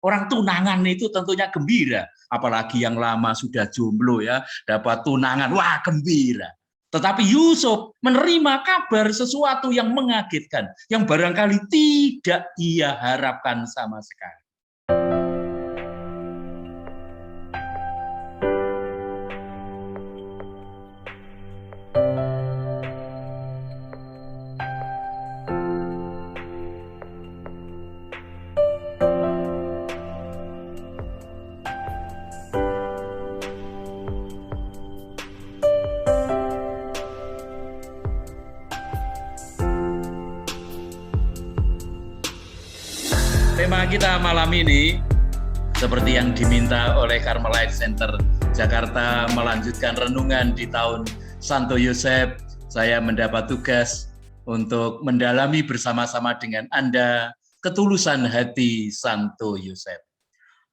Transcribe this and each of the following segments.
Orang tunangan itu tentunya gembira. Apalagi yang lama sudah jomblo ya, dapat tunangan, wah gembira. Tetapi Yusuf menerima kabar sesuatu yang mengagetkan, yang barangkali tidak ia harapkan sama sekali. Tema kita malam ini, seperti yang diminta oleh Carmelite Center Jakarta melanjutkan renungan di tahun Santo Yosef, saya mendapat tugas untuk mendalami bersama-sama dengan Anda ketulusan hati Santo Yosef.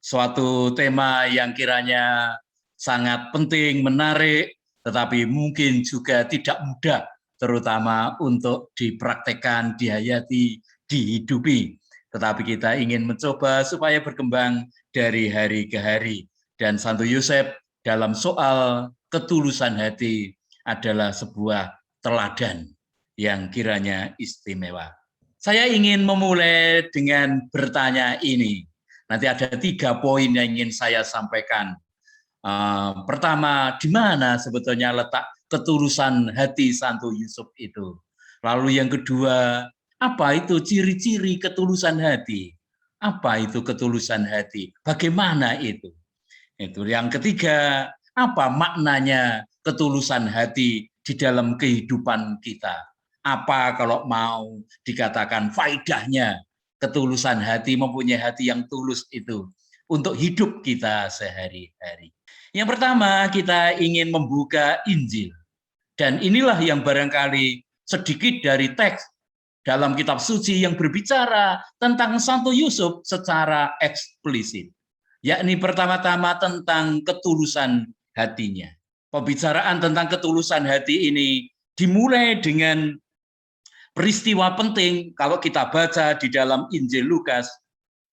Suatu tema yang kiranya sangat penting, menarik, tetapi mungkin juga tidak mudah, terutama untuk dipraktekkan, dihayati, dihidupi. Tetapi kita ingin mencoba supaya berkembang dari hari ke hari. Dan Santo Yosef dalam soal ketulusan hati adalah sebuah teladan yang kiranya istimewa. Saya ingin memulai dengan bertanya ini. Nanti ada 3 poin yang ingin saya sampaikan. Pertama, di mana sebetulnya letak ketulusan hati Santo Yusuf itu? Lalu yang kedua, apa itu ciri-ciri ketulusan hati? Apa itu ketulusan hati? Bagaimana itu? Itu yang ketiga, apa maknanya ketulusan hati di dalam kehidupan kita? Apa kalau mau dikatakan faedahnya ketulusan hati, mempunyai hati yang tulus itu untuk hidup kita sehari-hari? Yang pertama, kita ingin membuka Injil. Dan inilah yang barangkali sedikit dari teks dalam kitab suci yang berbicara tentang Santo Yusuf secara eksplisit. Yakni pertama-tama tentang ketulusan hatinya. Pembicaraan tentang ketulusan hati ini dimulai dengan peristiwa penting kalau kita baca di dalam Injil Lukas.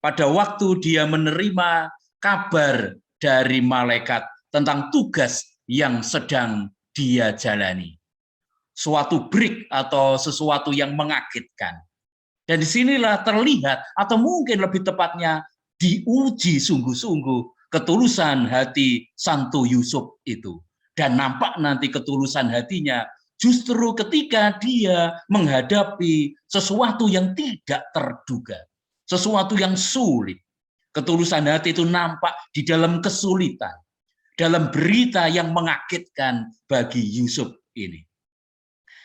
Pada waktu dia menerima kabar dari malaikat tentang tugas yang sedang dia jalani. Suatu break atau sesuatu yang mengagetkan. Dan disinilah terlihat, atau mungkin lebih tepatnya diuji sungguh-sungguh ketulusan hati Santo Yusuf itu. Dan nampak nanti ketulusan hatinya justru ketika dia menghadapi sesuatu yang tidak terduga. Sesuatu yang sulit. Ketulusan hati itu nampak di dalam kesulitan. Dalam berita yang mengagetkan bagi Yusuf ini.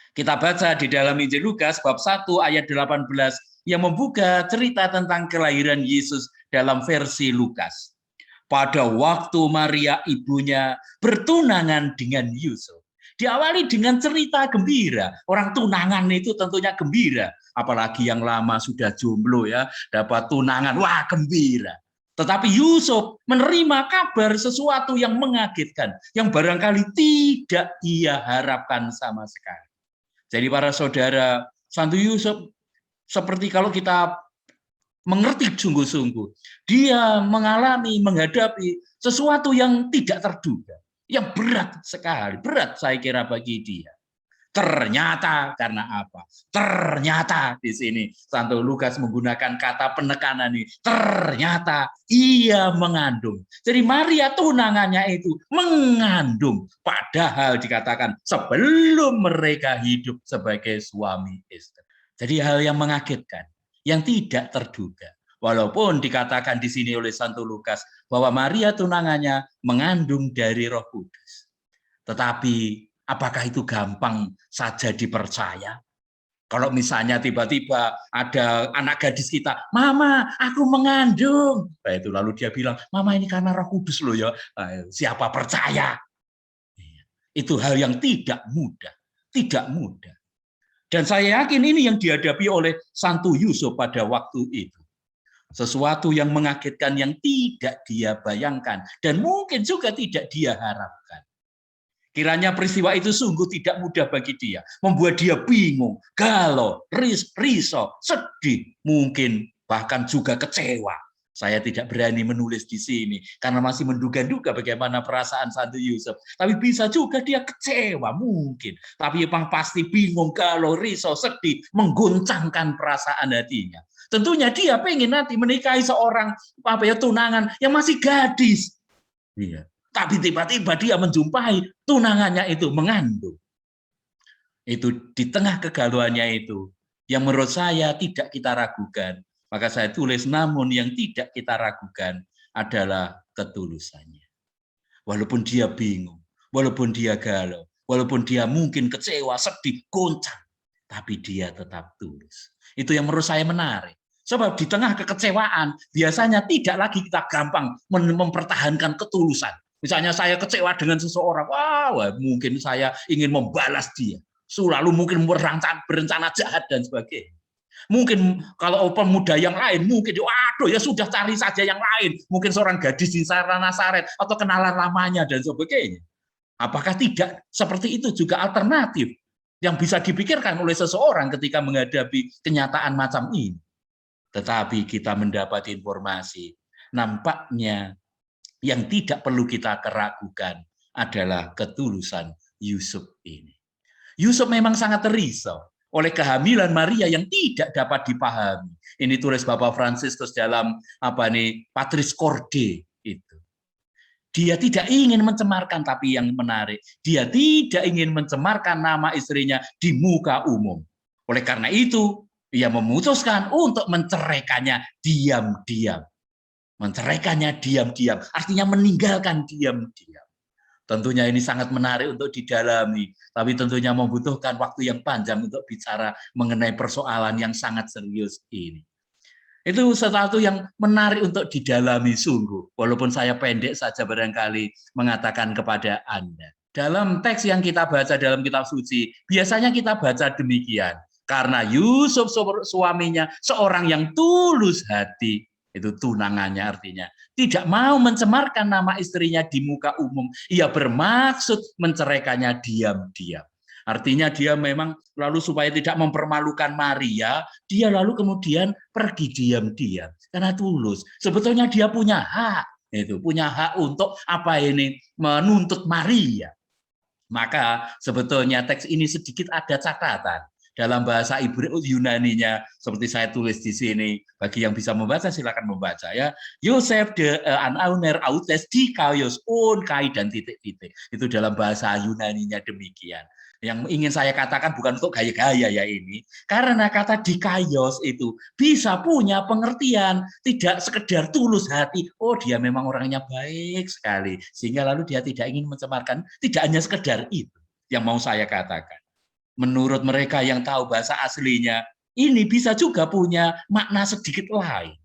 Kita baca di dalam Injil Lukas bab 1 ayat 18 yang membuka cerita tentang kelahiran Yesus dalam versi Lukas. Pada waktu Maria ibunya bertunangan dengan Yusuf. Diawali dengan cerita gembira. Orang tunangan itu tentunya gembira. Apalagi yang lama sudah jomblo ya, dapat tunangan, wah gembira. Tetapi Yusuf menerima kabar sesuatu yang mengagetkan, yang barangkali tidak ia harapkan sama sekali. Jadi para saudara, Santo Yusuf seperti kalau kita mengerti sungguh-sungguh, dia menghadapi sesuatu yang tidak terduga, yang berat sekali, berat saya kira bagi dia. Ternyata karena apa? Ternyata di sini Santo Lukas menggunakan kata penekanan ini. Ternyata ia mengandung. Jadi Maria tunangannya itu mengandung. Padahal dikatakan sebelum mereka hidup sebagai suami istri. Jadi hal yang mengagetkan, yang tidak terduga. Walaupun dikatakan di sini oleh Santo Lukas bahwa Maria tunangannya mengandung dari Roh Kudus. Tetapi apakah itu gampang saja dipercaya? Kalau misalnya tiba-tiba ada anak gadis kita, Mama, aku mengandung. Nah, itu lalu dia bilang, Mama ini karena Roh Kudus loh ya. Siapa percaya? Itu hal yang tidak mudah. Tidak mudah. Dan saya yakin ini yang dihadapi oleh Santo Yusuf pada waktu itu. Sesuatu yang mengagetkan yang tidak dia bayangkan. Dan mungkin juga tidak dia harapkan. Kiranya peristiwa itu sungguh tidak mudah bagi dia. Membuat dia bingung, galau, risau, sedih. Mungkin bahkan juga kecewa. Saya tidak berani menulis di sini karena masih menduga-duga bagaimana perasaan Santo Yusuf. Tapi bisa juga dia kecewa mungkin. Tapi yang pasti bingung, galau, risau, sedih, mengguncangkan perasaan hatinya. Tentunya dia pengen nanti menikahi seorang tunangan yang masih gadis. Iya. Tapi tiba-tiba dia menjumpai tunangannya itu mengandung. Itu di tengah kegalauannya itu yang menurut saya tidak kita ragukan. Maka saya tulis, namun yang tidak kita ragukan adalah ketulusannya. Walaupun dia bingung, walaupun dia galau, walaupun dia mungkin kecewa, sedih, goncang, tapi dia tetap tulus. Itu yang menurut saya menarik. Sebab di tengah kekecewaan, biasanya tidak lagi kita gampang mempertahankan ketulusan. Misalnya saya kecewa dengan seseorang, wah mungkin saya ingin membalas dia. Selalu mungkin berencana jahat dan sebagainya. Mungkin kalau pemuda yang lain, mungkin waduh ya sudah cari saja yang lain. Mungkin seorang gadis di Nazaret atau kenalan lamanya dan sebagainya. Apakah tidak seperti itu juga alternatif yang bisa dipikirkan oleh seseorang ketika menghadapi kenyataan macam ini? Tetapi kita mendapat informasi, nampaknya yang tidak perlu kita keragukan adalah ketulusan Yusuf ini. Yusuf memang sangat risau oleh kehamilan Maria yang tidak dapat dipahami. Ini tulis Bapak Fransiskus dalam Patris Corde itu. Dia tidak ingin mencemarkan, tapi yang menarik, dia tidak ingin mencemarkan nama istrinya di muka umum. Oleh karena itu, ia memutuskan untuk menceraikannya diam-diam. Menceraikannya diam-diam, artinya meninggalkan diam-diam. Tentunya ini sangat menarik untuk didalami, tapi tentunya membutuhkan waktu yang panjang untuk bicara mengenai persoalan yang sangat serius ini. Itu sesuatu yang menarik untuk didalami sungguh, walaupun saya pendek saja barangkali mengatakan kepada Anda. Dalam teks yang kita baca dalam kitab suci, biasanya kita baca demikian, karena Yusuf suaminya seorang yang tulus hati, itu tunangannya artinya, tidak mau mencemarkan nama istrinya di muka umum. Ia bermaksud menceraikannya diam-diam. Artinya dia memang lalu supaya tidak mempermalukan Maria, dia lalu kemudian pergi diam-diam karena tulus. Sebetulnya dia punya hak, punya hak untuk menuntut Maria. Maka sebetulnya teks ini sedikit ada catatan. Dalam bahasa Yunaninya seperti saya tulis di sini, bagi yang bisa membaca silakan membaca ya. Yosef de anauner autes dikaios on kai dan titik-titik. Itu dalam bahasa Yunaninya demikian. Yang ingin saya katakan bukan untuk gaya-gaya ya ini, karena kata dikaios itu bisa punya pengertian, tidak sekedar tulus hati, oh dia memang orangnya baik sekali, sehingga lalu dia tidak ingin mencemarkan, tidak hanya sekedar itu yang mau saya katakan. Menurut mereka yang tahu bahasa aslinya, ini bisa juga punya makna sedikit lain.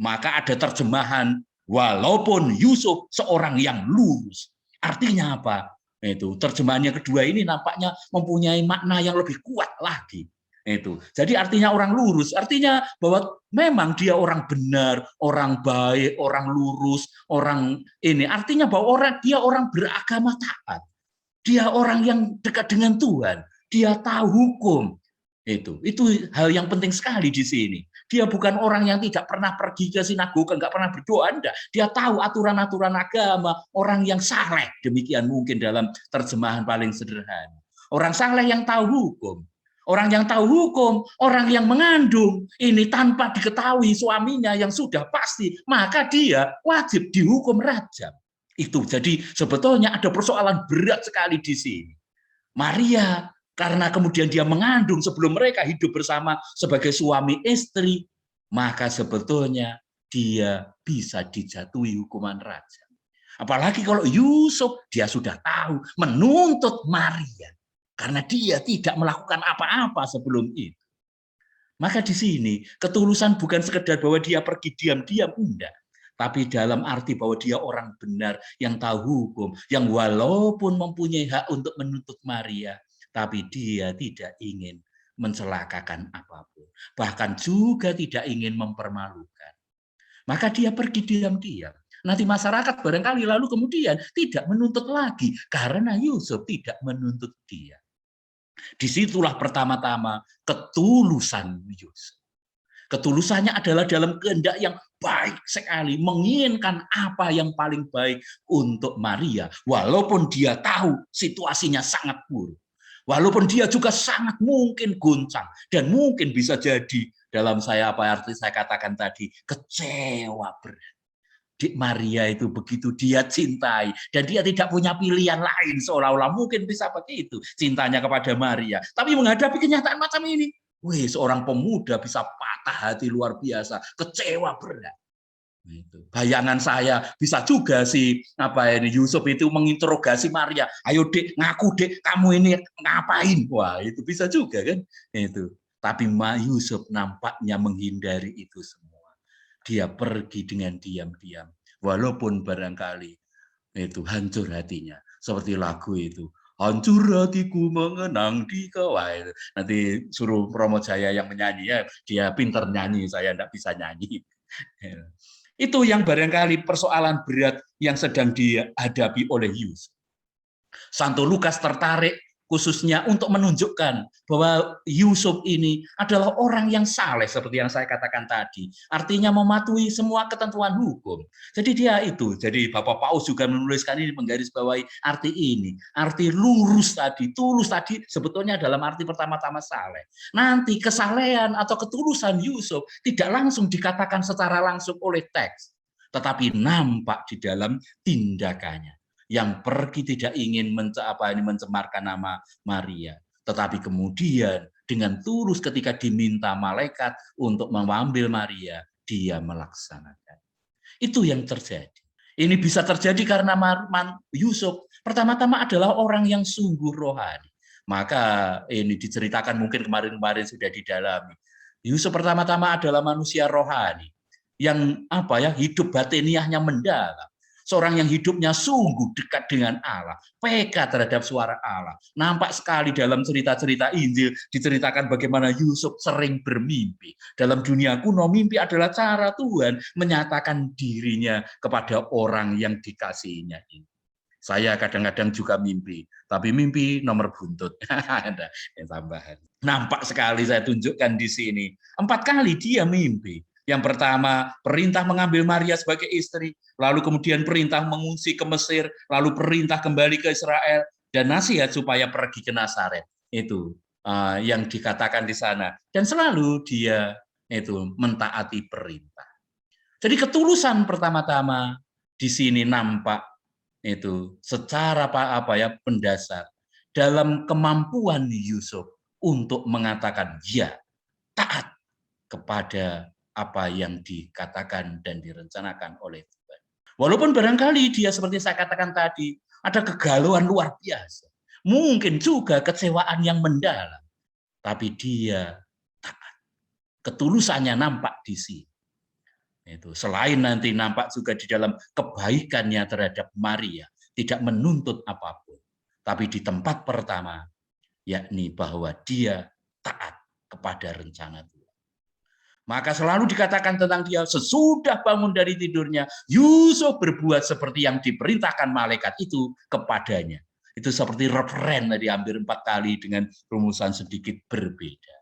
Maka ada terjemahan, walaupun Yusuf seorang yang lurus. Artinya apa? Itu terjemahannya kedua ini nampaknya mempunyai makna yang lebih kuat lagi. Itu. Jadi artinya orang lurus, artinya bahwa memang dia orang benar, orang baik, orang lurus, orang ini. Artinya bahwa dia orang beragama taat. Dia orang yang dekat dengan Tuhan. Dia tahu hukum. Itu hal yang penting sekali di sini. Dia bukan orang yang tidak pernah pergi ke sinagoga, nggak pernah berdoa, enggak. Dia tahu aturan-aturan agama, orang yang saleh, demikian mungkin dalam terjemahan paling sederhana. Orang saleh yang tahu hukum. Orang yang tahu hukum, orang yang mengandung, ini tanpa diketahui suaminya yang sudah pasti, maka dia wajib dihukum rajam. Itu jadi sebetulnya ada persoalan berat sekali di sini. Maria karena kemudian dia mengandung sebelum mereka hidup bersama sebagai suami istri, maka sebetulnya dia bisa dijatuhi hukuman rajam. Apalagi kalau Yusuf, dia sudah tahu menuntut Maria karena dia tidak melakukan apa-apa sebelum itu. Maka di sini ketulusan bukan sekedar bahwa dia pergi diam-diam, enggak. Tapi dalam arti bahwa dia orang benar yang tahu hukum, yang walaupun mempunyai hak untuk menuntut Maria, tapi dia tidak ingin mencelakakan apapun. Bahkan juga tidak ingin mempermalukan. Maka dia pergi diam-diam. Nanti masyarakat barangkali lalu kemudian tidak menuntut lagi karena Yusuf tidak menuntut dia. Disitulah pertama-tama ketulusan Yusuf. Ketulusannya adalah dalam kehendak yang baik sekali, menginginkan apa yang paling baik untuk Maria, walaupun dia tahu situasinya sangat buruk. Walaupun dia juga sangat mungkin goncang dan mungkin bisa jadi dalam arti saya katakan tadi kecewa berat. Dik Maria itu begitu dia cintai dan dia tidak punya pilihan lain, seolah-olah mungkin bisa begitu cintanya kepada Maria. Tapi menghadapi kenyataan macam ini, seorang pemuda bisa patah hati luar biasa, kecewa berat. Itu. Bayangan saya bisa juga Yusuf itu menginterogasi Maria. Ayo Dek, ngaku Dek, kamu ini ngapain? Wah, itu bisa juga kan? Itu. Tapi Yusuf nampaknya menghindari itu semua. Dia pergi dengan diam-diam, walaupun barangkali itu hancur hatinya. Seperti lagu itu. Hancur hatiku mengenang di kau. Nanti suruh Promo Jaya yang menyanyi ya. Dia pinter nyanyi, saya tidak bisa nyanyi. Itu yang barangkali persoalan berat yang sedang dihadapi oleh Yusuf. Santo Lukas tertarik khususnya untuk menunjukkan bahwa Yusuf ini adalah orang yang saleh seperti yang saya katakan tadi. Artinya mematuhi semua ketentuan hukum. Jadi Bapak Paus juga menuliskan ini, menggarisbawahi arti ini. Arti lurus tadi, tulus tadi sebetulnya dalam arti pertama-tama saleh. Nanti kesalehan atau ketulusan Yusuf tidak langsung dikatakan secara langsung oleh teks, tetapi nampak di dalam tindakannya. Yang pergi tidak ingin mencemarkan nama Maria, tetapi kemudian dengan tulus ketika diminta malaikat untuk mengambil Maria, dia melaksanakan. Itu yang terjadi. Ini bisa terjadi karena Yusuf pertama-tama adalah orang yang sungguh rohani. Maka ini diceritakan mungkin kemarin-kemarin sudah didalami. Yusuf pertama-tama adalah manusia rohani yang hidup batiniahnya mendalam. Seorang yang hidupnya sungguh dekat dengan Allah, peka terhadap suara Allah. Nampak sekali dalam cerita-cerita Injil diceritakan bagaimana Yusuf sering bermimpi. Dalam dunia kuno, mimpi adalah cara Tuhan menyatakan dirinya kepada orang yang dikasihinya ini. Saya kadang-kadang juga mimpi, tapi mimpi nomor buntut. Ada yang tambahan. Nampak sekali saya tunjukkan di sini. 4 kali dia mimpi. Yang pertama, perintah mengambil Maria sebagai istri, lalu kemudian perintah mengungsi ke Mesir, lalu perintah kembali ke Israel, dan nasihat supaya pergi ke Nazaret. Itu yang dikatakan di sana. Dan selalu dia itu mentaati perintah. Jadi ketulusan pertama-tama di sini nampak itu secara pendasar dalam kemampuan Yusuf untuk mengatakan ya, taat kepada apa yang dikatakan dan direncanakan oleh Tuhan. Walaupun barangkali dia seperti saya katakan tadi, ada kegalauan luar biasa. Mungkin juga kecewaan yang mendalam. Tapi dia taat. Ketulusannya nampak di sini. Itu selain nanti nampak juga di dalam kebaikannya terhadap Maria, tidak menuntut apapun. Tapi di tempat pertama, yakni bahwa dia taat kepada rencana Tuhan. Maka selalu dikatakan tentang dia, sesudah bangun dari tidurnya, Yusuf berbuat seperti yang diperintahkan malaikat itu kepadanya. Itu seperti referen tadi hampir 4 kali dengan rumusan sedikit berbeda.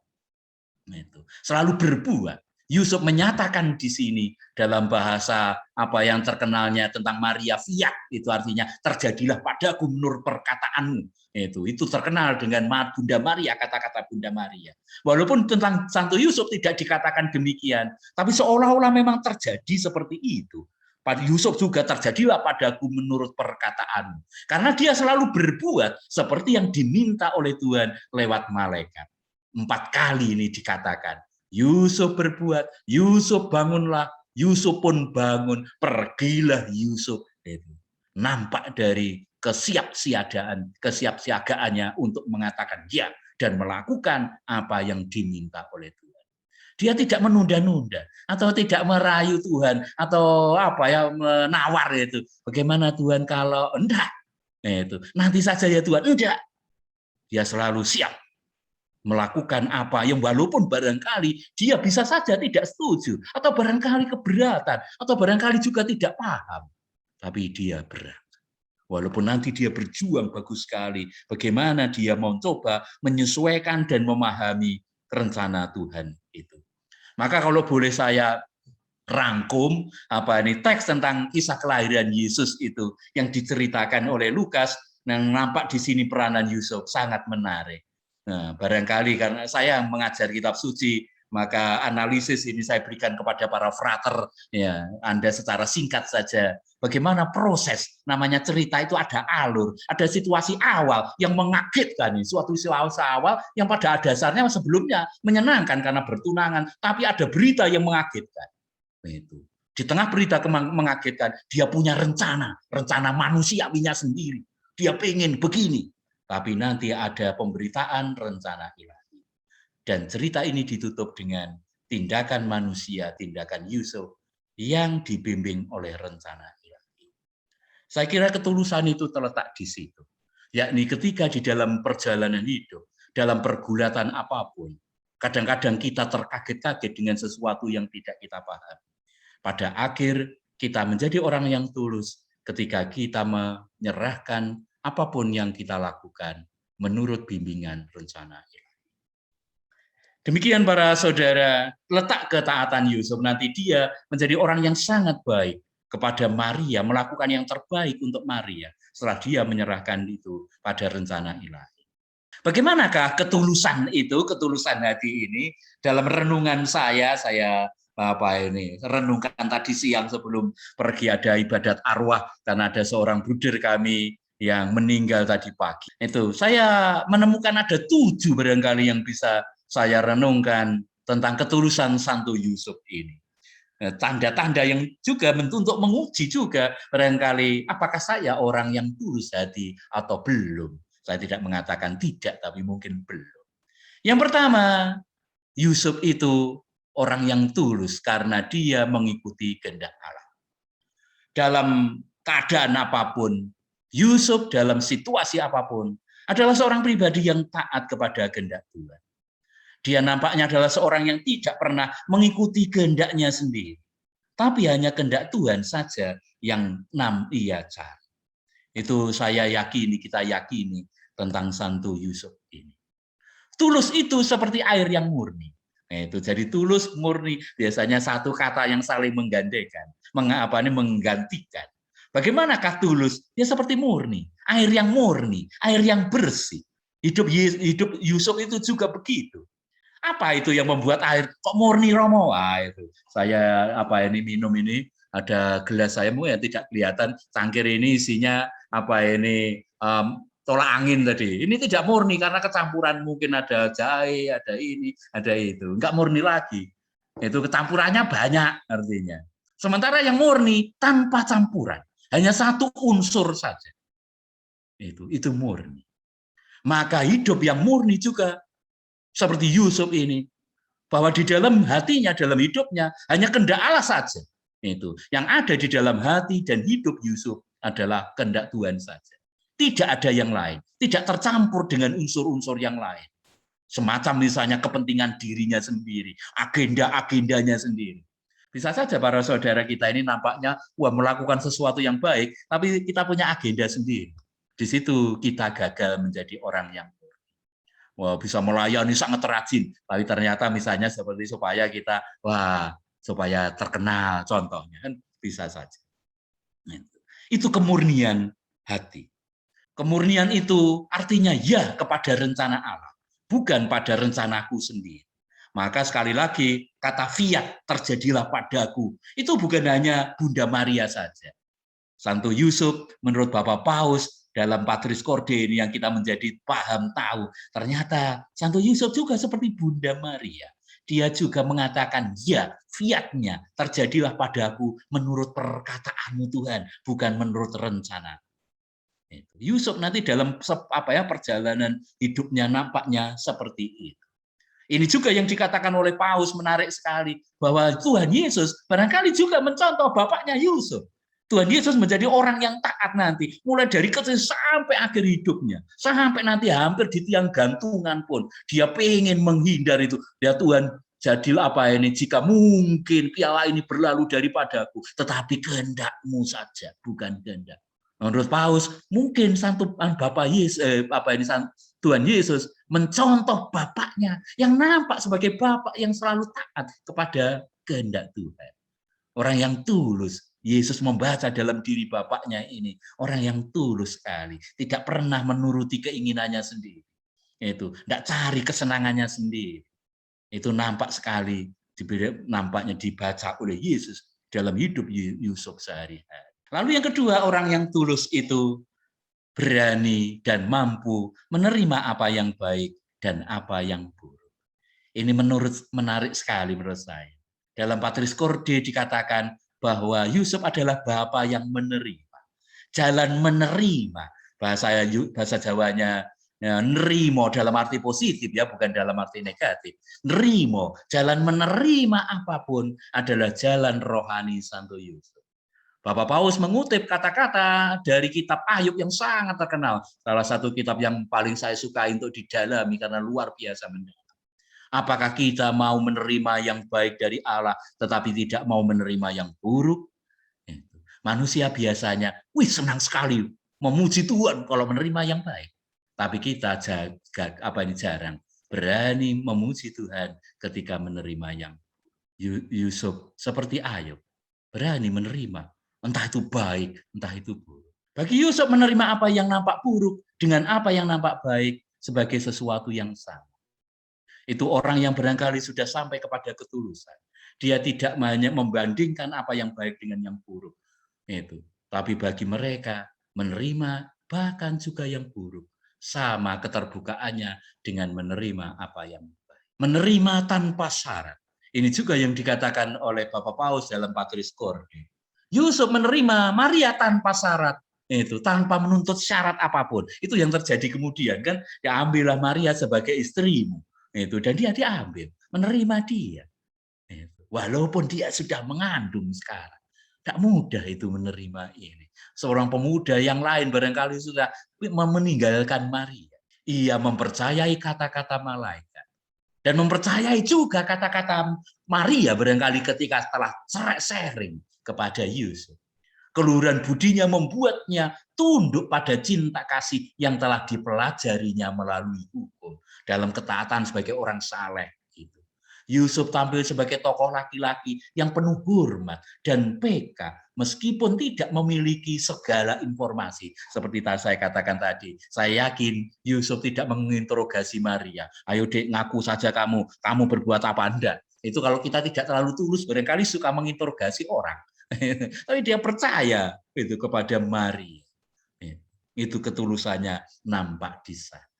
Itu selalu berbuat. Yusuf menyatakan di sini dalam bahasa yang terkenalnya tentang Maria fiat, itu artinya terjadilah padaku menurut perkataanmu. Itu terkenal dengan Bunda Maria, kata-kata Bunda Maria. Walaupun tentang Santo Yusuf tidak dikatakan demikian, tapi seolah-olah memang terjadi seperti itu. Pada Yusuf juga terjadilah padaku menurut perkataanmu. Karena dia selalu berbuat seperti yang diminta oleh Tuhan lewat malaikat. 4 kali ini dikatakan. Yusuf berbuat, Yusuf bangunlah, Yusuf pun bangun, pergilah Yusuf. Itu nampak dari kesiapsiagaannya untuk mengatakan ya dan melakukan apa yang diminta oleh Tuhan. Dia tidak menunda-nunda atau tidak merayu Tuhan atau menawar itu. Bagaimana Tuhan kalau enggak? Itu nanti saja ya Tuhan, enggak. Dia selalu siap melakukan apa yang walaupun barangkali dia bisa saja tidak setuju atau barangkali keberatan atau barangkali juga tidak paham, tapi dia berat. Walaupun nanti dia berjuang bagus sekali, bagaimana dia mau coba menyesuaikan dan memahami rencana Tuhan itu. Maka kalau boleh saya rangkum teks tentang kisah kelahiran Yesus itu yang diceritakan oleh Lukas, yang nampak di sini peranan Yusuf sangat menarik. Nah, barangkali karena saya mengajar kitab suci, maka analisis ini saya berikan kepada para frater, ya, Anda secara singkat saja. Bagaimana proses, namanya cerita itu ada alur, ada situasi awal yang mengagetkan, suatu situasi awal yang pada dasarnya sebelumnya menyenangkan karena bertunangan, tapi ada berita yang mengagetkan. Itu. Di tengah berita mengagetkan, dia punya rencana manusiawinya sendiri. Dia pengen begini, tapi nanti ada pemberitaan rencana ilahi. Dan cerita ini ditutup dengan tindakan manusia, tindakan Yusuf yang dibimbing oleh rencana ilahi. Saya kira ketulusan itu terletak di situ. Yakni ketika di dalam perjalanan hidup, dalam pergulatan apapun, kadang-kadang kita terkaget-kaget dengan sesuatu yang tidak kita paham. Pada akhir, kita menjadi orang yang tulus ketika kita menyerahkan apapun yang kita lakukan menurut bimbingan rencana ilahi. Demikian para saudara, letak ketaatan Yusuf nanti dia menjadi orang yang sangat baik kepada Maria, melakukan yang terbaik untuk Maria setelah dia menyerahkan itu pada rencana ilahi. Bagaimanakah ketulusan itu, ketulusan hati ini dalam renungan saya renungkan tadi siang sebelum pergi ada ibadat arwah dan ada seorang bruder kami yang meninggal tadi pagi. Itu saya menemukan ada 7 barangkali yang bisa saya renungkan tentang ketulusan Santo Yusuf ini. Tanda-tanda yang juga untuk menguji juga barangkali apakah saya orang yang tulus hati atau belum. Saya tidak mengatakan tidak, tapi mungkin belum. Yang pertama, Yusuf itu orang yang tulus karena dia mengikuti kehendak Allah. Dalam keadaan apapun, Yusuf dalam situasi apapun adalah seorang pribadi yang taat kepada kehendak Tuhan. Dia nampaknya adalah seorang yang tidak pernah mengikuti kehendaknya sendiri. Tapi hanya kehendak Tuhan saja yang ia cari. Itu saya yakini, kita yakini tentang Santo Yusuf ini. Tulus itu seperti air yang murni. Itu jadi tulus murni biasanya satu kata yang saling menggantikan, menggantikan. Bagaimanakah tulus? Ya seperti murni, air yang murni, air yang bersih. Hidup Yusuf itu juga begitu. Apa itu yang membuat air kok murni Romo? Itu saya minum ini ada gelas saya ya tidak kelihatan cangkir ini isinya tolak angin tadi. Ini tidak murni karena kecampuran mungkin ada jahe, ada ini, ada itu. Enggak murni lagi. Itu kecampurannya banyak artinya. Sementara yang murni tanpa campuran, hanya satu unsur saja. Itu murni. Maka hidup yang murni juga seperti Yusuf ini, bahwa di dalam hatinya, dalam hidupnya hanya kehendak Allah saja. Itu yang ada di dalam hati dan hidup Yusuf adalah kehendak Tuhan saja. Tidak ada yang lain, tidak tercampur dengan unsur-unsur yang lain. Semacam misalnya kepentingan dirinya sendiri, agenda-agendanya sendiri. Bisa saja para saudara kita ini nampaknya melakukan sesuatu yang baik, tapi kita punya agenda sendiri. Di situ kita gagal menjadi orang yang bisa melayani sangat rajin, tapi ternyata misalnya seperti supaya kita supaya terkenal contohnya kan bisa saja. Itu kemurnian hati. Kemurnian itu artinya ya kepada rencana Allah, bukan pada rencanaku sendiri. Maka sekali lagi kata fiat terjadilah padaku itu bukan hanya Bunda Maria saja. Santo Yusuf menurut Bapak Paus dalam Patris Corde ini yang kita menjadi paham tahu, ternyata Santo Yusuf juga seperti Bunda Maria. Dia juga mengatakan, ya fiatnya terjadilah padaku menurut perkataanmu Tuhan, bukan menurut rencana. Yusuf nanti dalam perjalanan hidupnya nampaknya seperti itu. Ini juga yang dikatakan oleh Paus menarik sekali, bahwa Tuhan Yesus barangkali juga mencontoh bapaknya Yusuf. Tuhan Yesus menjadi orang yang taat nanti, mulai dari kecil sampai akhir hidupnya. Sampai nanti hampir di tiang gantungan pun, dia pengen menghindar itu. Ya Tuhan, jadilah jika mungkin piala ini berlalu daripadaku, tetapi kehendak-Mu saja, bukan kehendak. Menurut Paus, mungkin Tuhan Yesus mencontoh bapaknya yang nampak sebagai bapak yang selalu taat kepada kehendak Tuhan. Orang yang tulus. Yesus membaca dalam diri bapaknya ini. Orang yang tulus sekali. Tidak pernah menuruti keinginannya sendiri. Itu tidak cari kesenangannya sendiri. Itu nampak sekali. Nampaknya dibaca oleh Yesus dalam hidup Yusuf sehari-hari. Lalu yang kedua, orang yang tulus itu berani dan mampu menerima apa yang baik dan apa yang buruk. Ini menarik sekali menurut saya. Dalam Patris Corde dikatakan bahwa Yusuf adalah bapa yang menerima. Jalan menerima, bahasa Jawanya nerimo dalam arti positif ya, bukan dalam arti negatif. Nerimo, jalan menerima apapun adalah jalan rohani Santo Yusuf. Bapak Paus mengutip kata-kata dari kitab Ayub yang sangat terkenal. Salah satu kitab yang paling saya suka untuk didalami karena luar biasa mendalam. Apakah kita mau menerima yang baik dari Allah tetapi tidak mau menerima yang buruk? Manusia biasanya, senang sekali memuji Tuhan kalau menerima yang baik. Tapi kita jarang berani memuji Tuhan ketika menerima yang Yusuf seperti Ayub. Berani menerima, entah itu baik, entah itu buruk. Bagi Yusuf menerima apa yang nampak buruk dengan apa yang nampak baik sebagai sesuatu yang sama. Itu orang yang barangkali sudah sampai kepada ketulusan. Dia tidak banyak membandingkan apa yang baik dengan yang buruk. Itu. Tapi bagi mereka menerima bahkan juga yang buruk. Sama keterbukaannya dengan menerima apa yang baik. Menerima tanpa syarat. Ini juga yang dikatakan oleh Bapak Paus dalam Patris Corde. Yusuf menerima Maria tanpa syarat. Itu tanpa menuntut syarat apapun. Itu yang terjadi kemudian kan. Ya ambillah Maria sebagai istrimu. Itu dan dia diambil, menerima dia. Itu. Walaupun dia sudah mengandung sekarang. Tidak mudah itu menerima ini. Seorang pemuda yang lain barangkali sudah meninggalkan Maria. Ia mempercayai kata-kata malaikat. Dan mempercayai juga kata-kata Maria barangkali ketika setelah sharing kepada Yusuf. Keluhuran budinya membuatnya tunduk pada cinta kasih yang telah dipelajarinya melalui hukum. Dalam ketaatan sebagai orang saleh. Yusuf tampil sebagai tokoh laki-laki yang penuh hormat dan peka meskipun tidak memiliki segala informasi. Seperti saya katakan tadi, saya yakin Yusuf tidak menginterogasi Maria. Ayo dek, ngaku saja kamu berbuat apa enggak. Itu kalau kita tidak terlalu tulus, barangkali suka menginterogasi orang. Tapi dia percaya itu kepada Maria. Itu ketulusannya nampak di sana.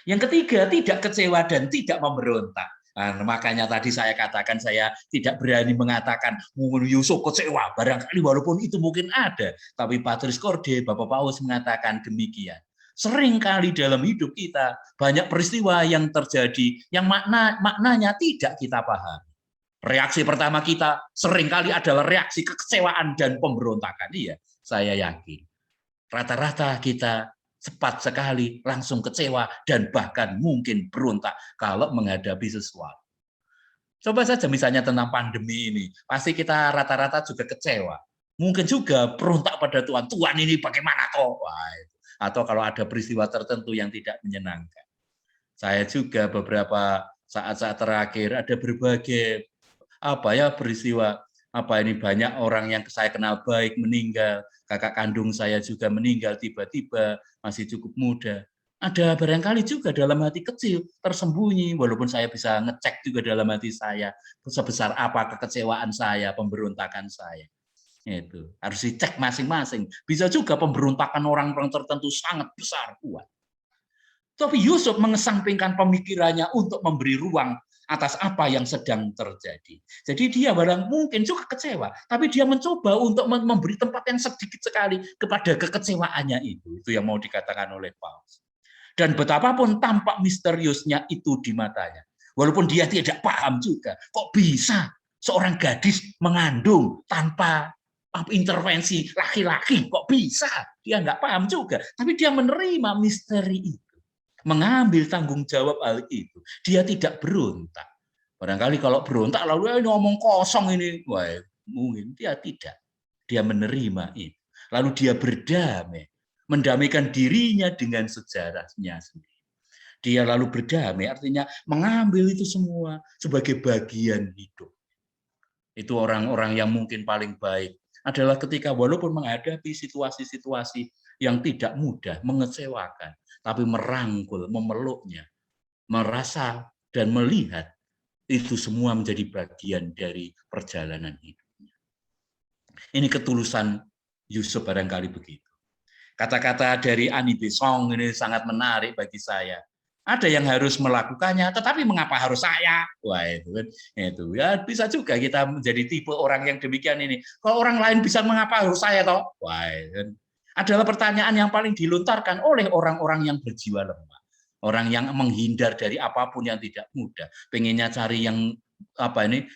Yang ketiga, tidak kecewa dan tidak memberontak. Nah, makanya tadi saya katakan saya tidak berani mengatakan Yusuf kecewa. Barangkali walaupun itu mungkin ada. Tapi Patris Corde, Bapak Paus mengatakan demikian. Seringkali dalam hidup kita banyak peristiwa yang terjadi yang maknanya tidak kita paham. Reaksi pertama kita seringkali adalah reaksi kekecewaan dan pemberontakan. Iya, saya yakin. Rata-rata kita cepat sekali langsung kecewa dan bahkan mungkin berontak kalau menghadapi sesuatu. Coba saja misalnya tentang pandemi ini, pasti kita rata-rata juga kecewa. Mungkin juga berontak pada Tuhan, Tuhan ini bagaimana toh? Atau kalau ada peristiwa tertentu yang tidak menyenangkan. Saya juga beberapa saat-saat terakhir ada berbagai peristiwa ini banyak orang yang saya kenal baik meninggal, kakak kandung saya juga meninggal tiba-tiba, masih cukup muda. Ada barangkali juga dalam hati kecil tersembunyi, walaupun saya bisa ngecek juga dalam hati saya sebesar apa kekecewaan saya, pemberontakan saya. Itu harus dicek masing-masing. Bisa juga pemberontakan orang-orang tertentu sangat besar, kuat. Tapi Yusuf mengesampingkan pemikirannya untuk memberi ruang atas apa yang sedang terjadi. Jadi dia barang mungkin juga kecewa, tapi dia mencoba untuk memberi tempat yang sedikit sekali kepada kekecewaannya itu. Itu yang mau dikatakan oleh Paulus. Dan betapapun tampak misteriusnya itu di matanya. Walaupun dia tidak paham juga, kok bisa seorang gadis mengandung tanpa intervensi laki-laki, kok bisa? Dia nggak paham juga, tapi dia menerima misteri itu. Mengambil tanggung jawab hal itu. Dia tidak berontak. Barangkali kalau berontak lalu ngomong kosong ini, mungkin dia tidak. Dia menerima itu. Lalu dia berdamai, mendamaikan dirinya dengan sejarahnya sendiri. Dia lalu berdamai, artinya mengambil itu semua sebagai bagian hidup. Itu orang-orang yang mungkin paling baik adalah ketika walaupun menghadapi situasi-situasi yang tidak mudah, mengecewakan, tapi merangkul, memeluknya, merasa dan melihat itu semua menjadi bagian dari perjalanan hidupnya. Ini ketulusan Yusuf barangkali begitu. Kata-kata dari Ani Besong ini sangat menarik bagi saya. Ada yang harus melakukannya, tetapi mengapa harus saya? Wah itu kan, itu ya bisa juga kita menjadi tipe orang yang demikian ini. Kalau orang lain bisa, mengapa harus saya toh? Wah itu kan adalah pertanyaan yang paling dilontarkan oleh orang-orang yang berjiwa lemah, orang yang menghindar dari apapun yang tidak mudah, pengennya cari yang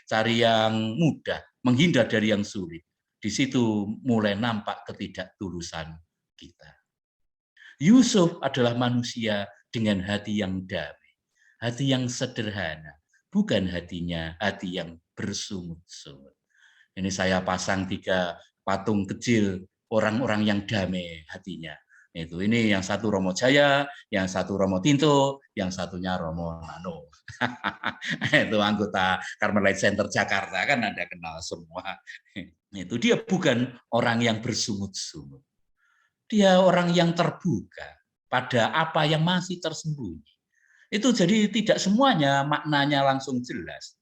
cari yang mudah, menghindar dari yang sulit. Di situ mulai nampak ketidaktulusan kita. Yusuf adalah manusia dengan hati yang damai, hati yang sederhana, bukan hati yang bersungut-sungut. Ini saya pasang 3 patung kecil orang-orang yang damai hatinya. Ini yang satu Romo Jaya, yang satu Romo Tinto, yang satunya Romo Nano. Itu anggota Carmelite Center Jakarta, kan Anda kenal semua. Itu dia bukan orang yang bersungut-sungut. Dia orang yang terbuka pada apa yang masih tersembunyi. Itu jadi tidak semuanya maknanya langsung jelas,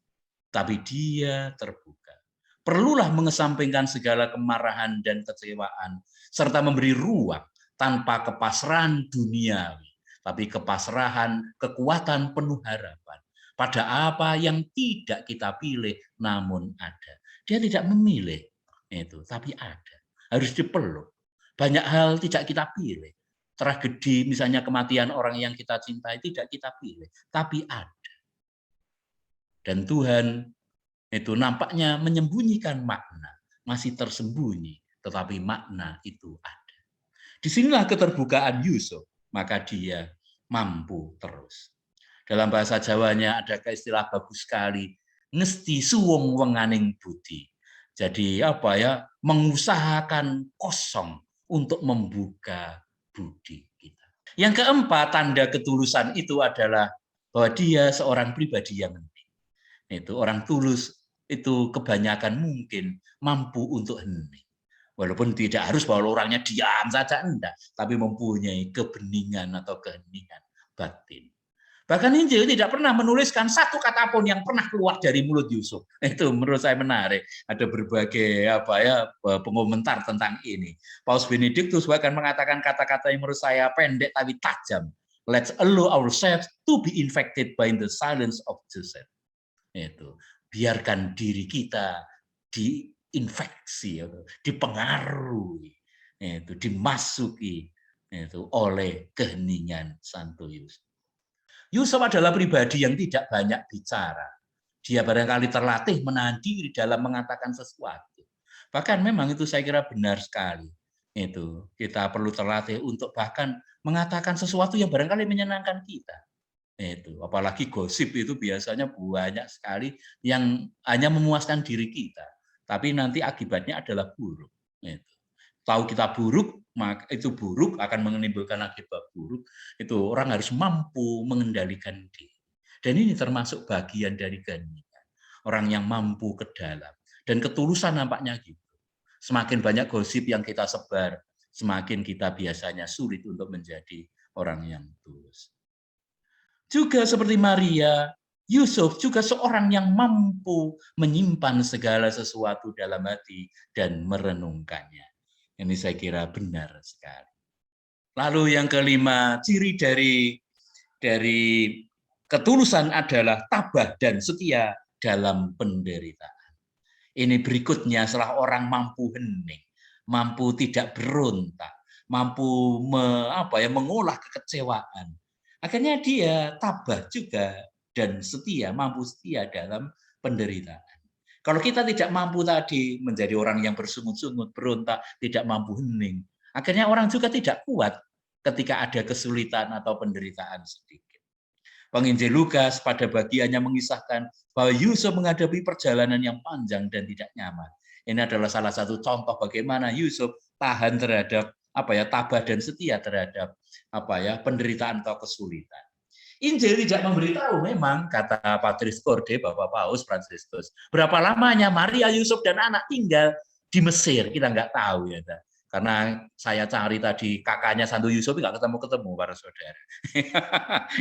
tapi dia terbuka. Perlulah mengesampingkan segala kemarahan dan kecewaan, serta memberi ruang tanpa kepasrahan duniawi, tapi kepasrahan kekuatan penuh harapan pada apa yang tidak kita pilih namun ada. Dia tidak memilih itu, tapi ada. Harus dipeluk. Banyak hal tidak kita pilih. Tragedi misalnya kematian orang yang kita cintai tidak kita pilih, tapi ada. Dan Tuhan itu nampaknya menyembunyikan makna, masih tersembunyi, tetapi makna itu ada. Disinilah keterbukaan Yusuf, maka dia mampu terus. Dalam bahasa Jawanya ada istilah bagus sekali, ngesti suwung wenganing budi. Jadi mengusahakan kosong untuk membuka budi kita. Yang keempat, tanda ketulusan itu adalah bahwa dia seorang pribadi yang hening. Itu orang tulus itu kebanyakan mungkin mampu untuk hening. Walaupun tidak harus bahwa orangnya diam saja, enggak, tapi mempunyai kebeningan atau keheningan batin. Bahkan Injil tidak pernah menuliskan satu kata pun yang pernah keluar dari mulut Yusuf. Itu menurut saya menarik. Ada berbagai pengomentar tentang ini. Paus Benedictus bahkan mengatakan kata-kata yang menurut saya pendek tapi tajam. Let's allow ourselves to be infected by the silence of Joseph. Itu biarkan diri kita diinfeksi, dipengaruhi, dimasuki oleh keheningan Santo Yusuf. Yusuf adalah pribadi yang tidak banyak bicara. Dia barangkali terlatih menahan diri dalam mengatakan sesuatu. Bahkan memang itu saya kira benar sekali. Itu kita perlu terlatih untuk bahkan mengatakan sesuatu yang barangkali menyenangkan kita. Itu apalagi gosip itu biasanya banyak sekali yang hanya memuaskan diri kita, tapi nanti akibatnya adalah buruk. Itu. Tahu kita buruk, maka itu buruk akan menimbulkan akibat buruk. Itu orang harus mampu mengendalikan diri. Dan ini termasuk bagian dari keheningan. Orang yang mampu ke dalam. Dan ketulusan nampaknya gitu. Semakin banyak gosip yang kita sebar, semakin kita biasanya sulit untuk menjadi orang yang tulus. Juga seperti Maria, Yusuf juga seorang yang mampu menyimpan segala sesuatu dalam hati dan merenungkannya. Ini saya kira benar sekali. Lalu yang kelima, ciri dari ketulusan adalah tabah dan setia dalam penderitaan. Ini berikutnya setelah orang mampu hening, mampu tidak berontak, mampu mengolah kekecewaan. Akhirnya dia tabah juga dan setia, mampu setia dalam penderitaan. Kalau kita tidak mampu tadi menjadi orang yang bersungut-sungut, berontak, tidak mampu hening, akhirnya orang juga tidak kuat ketika ada kesulitan atau penderitaan sedikit. Penginjil Lukas pada bagiannya mengisahkan bahwa Yusuf menghadapi perjalanan yang panjang dan tidak nyaman. Ini adalah salah satu contoh bagaimana Yusuf tahan terhadap tabah dan setia terhadap penderitaan atau kesulitan. Injil tidak memberitahu memang, kata Patris Corde, Bapak Paus Fransiskus. Berapa lamanya Maria, Yusuf, dan anak tinggal di Mesir, kita nggak tahu ya. Karena saya cari tadi kakaknya Santo Yusuf nggak ketemu-ketemu para saudara.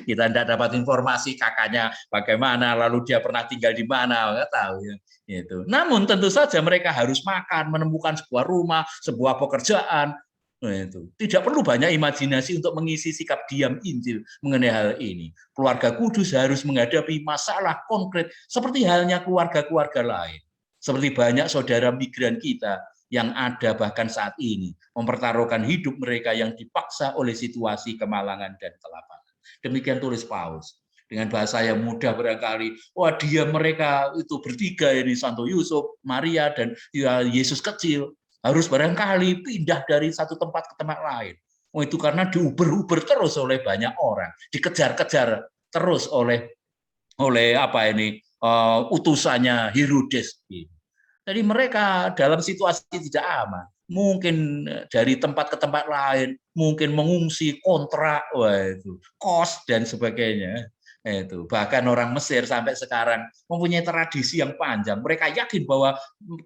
Kita tidak dapat informasi kakaknya bagaimana, lalu dia pernah tinggal di mana, nggak tahu ya. Itu. Namun tentu saja mereka harus makan, menemukan sebuah rumah, sebuah pekerjaan. Nah, itu. Tidak perlu banyak imajinasi untuk mengisi sikap diam Injil mengenai hal ini. Keluarga kudus harus menghadapi masalah konkret seperti halnya keluarga-keluarga lain. Seperti banyak saudara migran kita yang ada bahkan saat ini, mempertaruhkan hidup mereka yang dipaksa oleh situasi kemalangan dan kelaparan. Demikian tulis Paus. Dengan bahasa yang mudah barangkali, wah dia mereka itu bertiga ini, Santo Yusuf, Maria, dan ya, Yesus kecil, harus barangkali pindah dari satu tempat ke tempat lain. Oh itu karena diuber-uber terus oleh banyak orang, dikejar-kejar terus oleh apa ini utusannya Herodes. Jadi mereka dalam situasi tidak aman. Mungkin dari tempat ke tempat lain, mungkin mengungsi kontrak, wah itu kos dan sebagainya. Itu bahkan orang Mesir sampai sekarang mempunyai tradisi yang panjang. Mereka yakin bahwa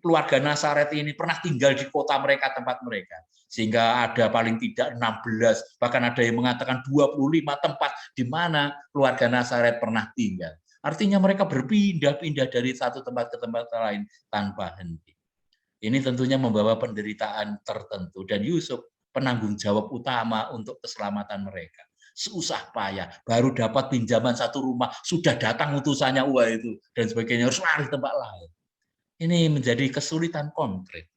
keluarga Nazaret ini pernah tinggal di kota mereka, tempat mereka, sehingga ada paling tidak 16, bahkan ada yang mengatakan 25 tempat di mana keluarga Nazaret pernah tinggal. Artinya mereka berpindah-pindah dari satu tempat ke tempat lain tanpa henti. Ini tentunya membawa penderitaan tertentu, dan Yusuf penanggung jawab utama untuk keselamatan mereka. Susah payah, baru dapat pinjaman satu rumah, sudah datang utusannya, wah itu, dan sebagainya, harus lari tempat lain. Ini menjadi kesulitan konkret,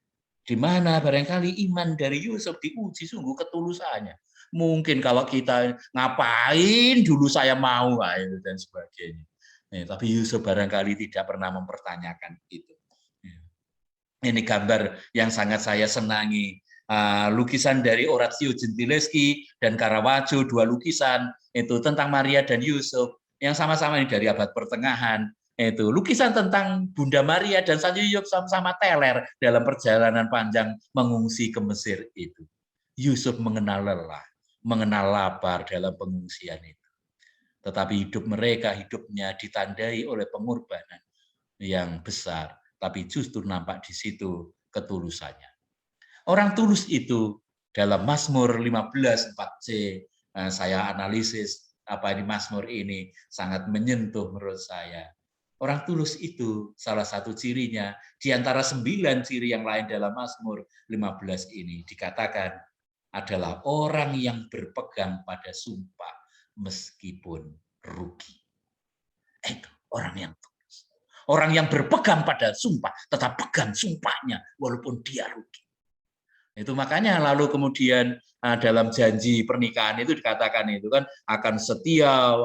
di mana barangkali iman dari Yusuf diuji sungguh ketulusannya. Mungkin kalau kita ngapain dulu saya mau, dan sebagainya. Tapi Yusuf barangkali tidak pernah mempertanyakan itu. Ini gambar yang sangat saya senangi. Lukisan dari Orazio Gentileschi dan Caravaggio, dua lukisan itu tentang Maria dan Yusuf yang sama-sama ini dari abad pertengahan. Itu lukisan tentang Bunda Maria dan Santo Yusuf sama-sama teler dalam perjalanan panjang mengungsi ke Mesir itu. Yusuf mengenal lelah, mengenal lapar dalam pengungsian itu. Tetapi hidupnya ditandai oleh pengorbanan yang besar, tapi justru nampak di situ ketulusannya. Orang tulus itu dalam Mazmur 15 4C, saya analisis apa ini Mazmur ini sangat menyentuh menurut saya. Orang tulus itu salah satu cirinya di antara 9 ciri yang lain dalam Mazmur 15 ini dikatakan adalah orang yang berpegang pada sumpah meskipun rugi. Itu orang yang tulus. Orang yang berpegang pada sumpah, tetap pegang sumpahnya walaupun dia rugi. Itu makanya lalu kemudian dalam janji pernikahan itu dikatakan itu kan akan setia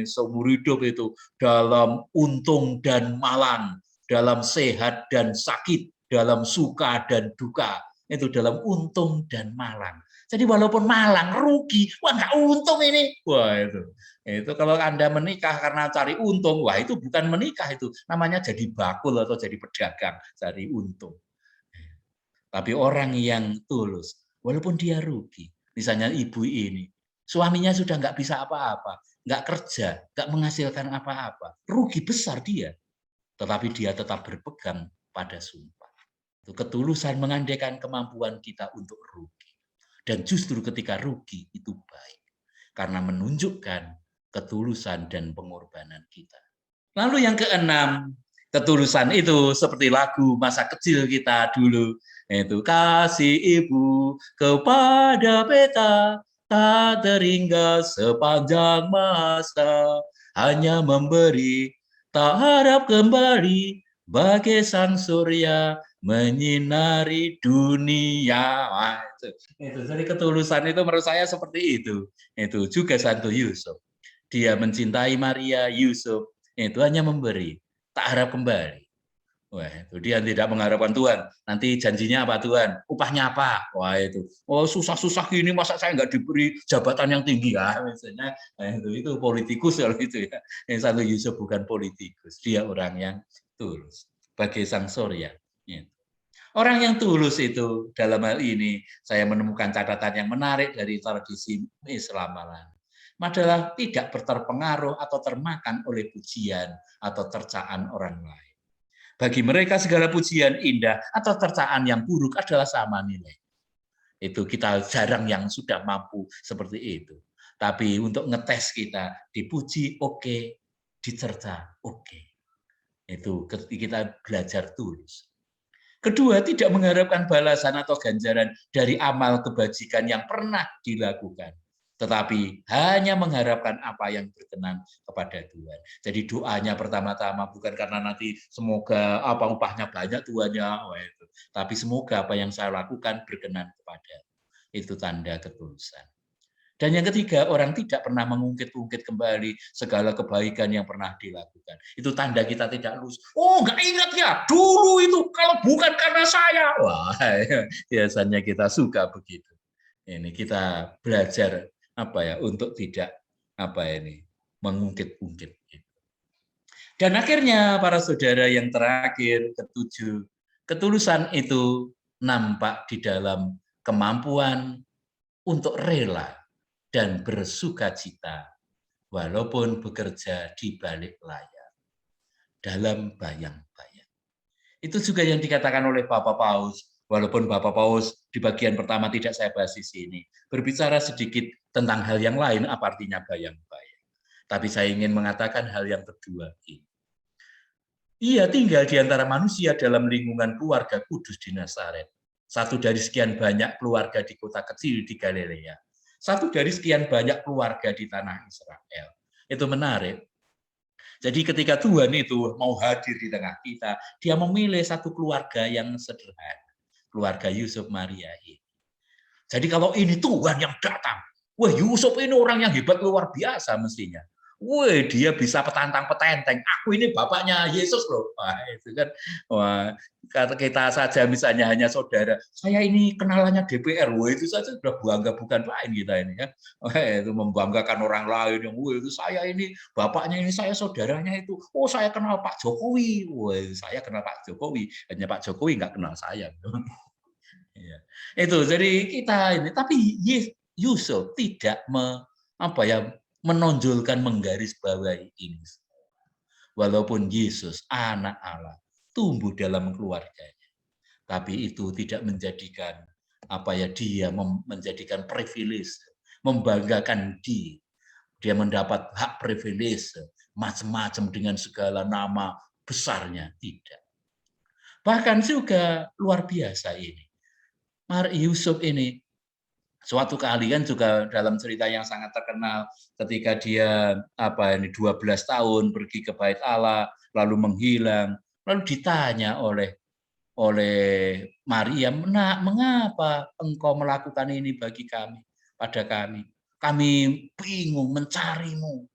seumur hidup itu dalam untung dan malang, dalam sehat dan sakit, dalam suka dan duka. Itu dalam untung dan malang. Jadi walaupun malang rugi, wah nggak untung ini. Wah itu kalau Anda menikah karena cari untung, wah itu bukan menikah, itu namanya jadi bakul atau jadi pedagang, cari untung. Tapi orang yang tulus, walaupun dia rugi, misalnya ibu ini, suaminya sudah nggak bisa apa-apa, nggak kerja, nggak menghasilkan apa-apa, rugi besar dia, tetapi dia tetap berpegang pada sumpah. Ketulusan mengandaikan kemampuan kita untuk rugi. Dan justru ketika rugi itu baik, karena menunjukkan ketulusan dan pengorbanan kita. Lalu yang keenam, ketulusan itu seperti lagu masa kecil kita dulu. Itu kasih ibu kepada beta tak terhingga sepanjang masa, hanya memberi tak harap kembali, bagai sang surya menyinari dunia. Wah, itu. Jadi ketulusan itu menurut saya seperti itu. Itu juga Santo Yusuf. Dia mencintai Maria, Yusuf, itu hanya memberi, tak harap kembali. Wah, itu dia tidak mengharapkan Tuhan. Nanti janjinya apa Tuhan? Upahnya apa? Wah itu. Oh susah-susah gini masa saya nggak diberi jabatan yang tinggi ya? Misalnya, itu politikus kalau itu ya. Santo Yusuf bukan politikus, dia orang yang tulus. Bagai sang surya. Orang yang tulus itu dalam hal ini saya menemukan catatan yang menarik dari tradisi Islam malah. adalah tidak terpengaruh atau termakan oleh pujian atau cercaan orang lain. Bagi mereka segala pujian indah atau cercaan yang buruk adalah sama nilai. Itu kita jarang yang sudah mampu seperti itu. Tapi untuk ngetes kita, dipuji oke, dicerca oke. Itu kita belajar tulus. Kedua, tidak mengharapkan balasan atau ganjaran dari amal kebajikan yang pernah dilakukan, tetapi hanya mengharapkan apa yang berkenan kepada Tuhan. Jadi doanya pertama-tama bukan karena nanti semoga apa upahnya banyak Tuhannya, tapi semoga apa yang saya lakukan berkenan kepada. Itu tanda ketulusan. Dan yang ketiga, orang tidak pernah mengungkit-ungkit kembali segala kebaikan yang pernah dilakukan. Itu tanda kita tidak lulus. Oh, nggak ingat ya, dulu itu kalau bukan karena saya. Wah, biasanya kita suka begitu. Ini kita belajar untuk tidak mengungkit-ungkit. Dan akhirnya para saudara yang terakhir, ketujuh, ketulusan itu nampak di dalam kemampuan untuk rela dan bersukacita walaupun bekerja di balik layar dalam bayang-bayang. Itu juga yang dikatakan oleh Bapak Paus, walaupun Bapak Paus di bagian pertama tidak saya bahas di sini, berbicara sedikit tentang hal yang lain, apa artinya bayang-bayang. Tapi saya ingin mengatakan hal yang kedua ini. Ia tinggal di antara manusia dalam lingkungan keluarga kudus di Nazaret. Satu dari sekian banyak keluarga di kota kecil di Galilea. Satu dari sekian banyak keluarga di tanah Israel. Itu menarik. Jadi ketika Tuhan itu mau hadir di tengah kita, dia memilih satu keluarga yang sederhana. Keluarga Yusuf Maria ini. Jadi kalau ini Tuhan yang datang, wah Yusuf ini orang yang hebat luar biasa mestinya. Wah, dia bisa petantang petenteng. Aku ini bapaknya Yesus loh. Wah, itu kan. Wah, kata kita saja misalnya hanya saudara. Saya ini kenalannya DPR. Wah, itu saja sudah bangga bukan main kita ini kan. Wah, itu membanggakan orang lain yang wah itu saya ini bapaknya ini saya saudaranya itu. Oh, saya kenal Pak Jokowi. Wah, saya kenal Pak Jokowi. Hanya Pak Jokowi nggak kenal saya. Iya. Itu jadi kita ini tapi Yusuf tidak menonjolkan menggarisbawahi ini. Walaupun Yesus anak Allah tumbuh dalam keluarganya, tapi itu tidak menjadikan dia menjadikan privilege, membanggakan dia mendapat hak privilege macam-macam dengan segala nama besarnya, tidak. Bahkan juga luar biasa ini. Yusuf ini suatu kali kan juga dalam cerita yang sangat terkenal ketika dia 12 tahun pergi ke Bait Allah lalu menghilang, lalu ditanya oleh Maria, "Nak, mengapa engkau melakukan ini bagi kami, pada kami? Kami bingung mencarimu."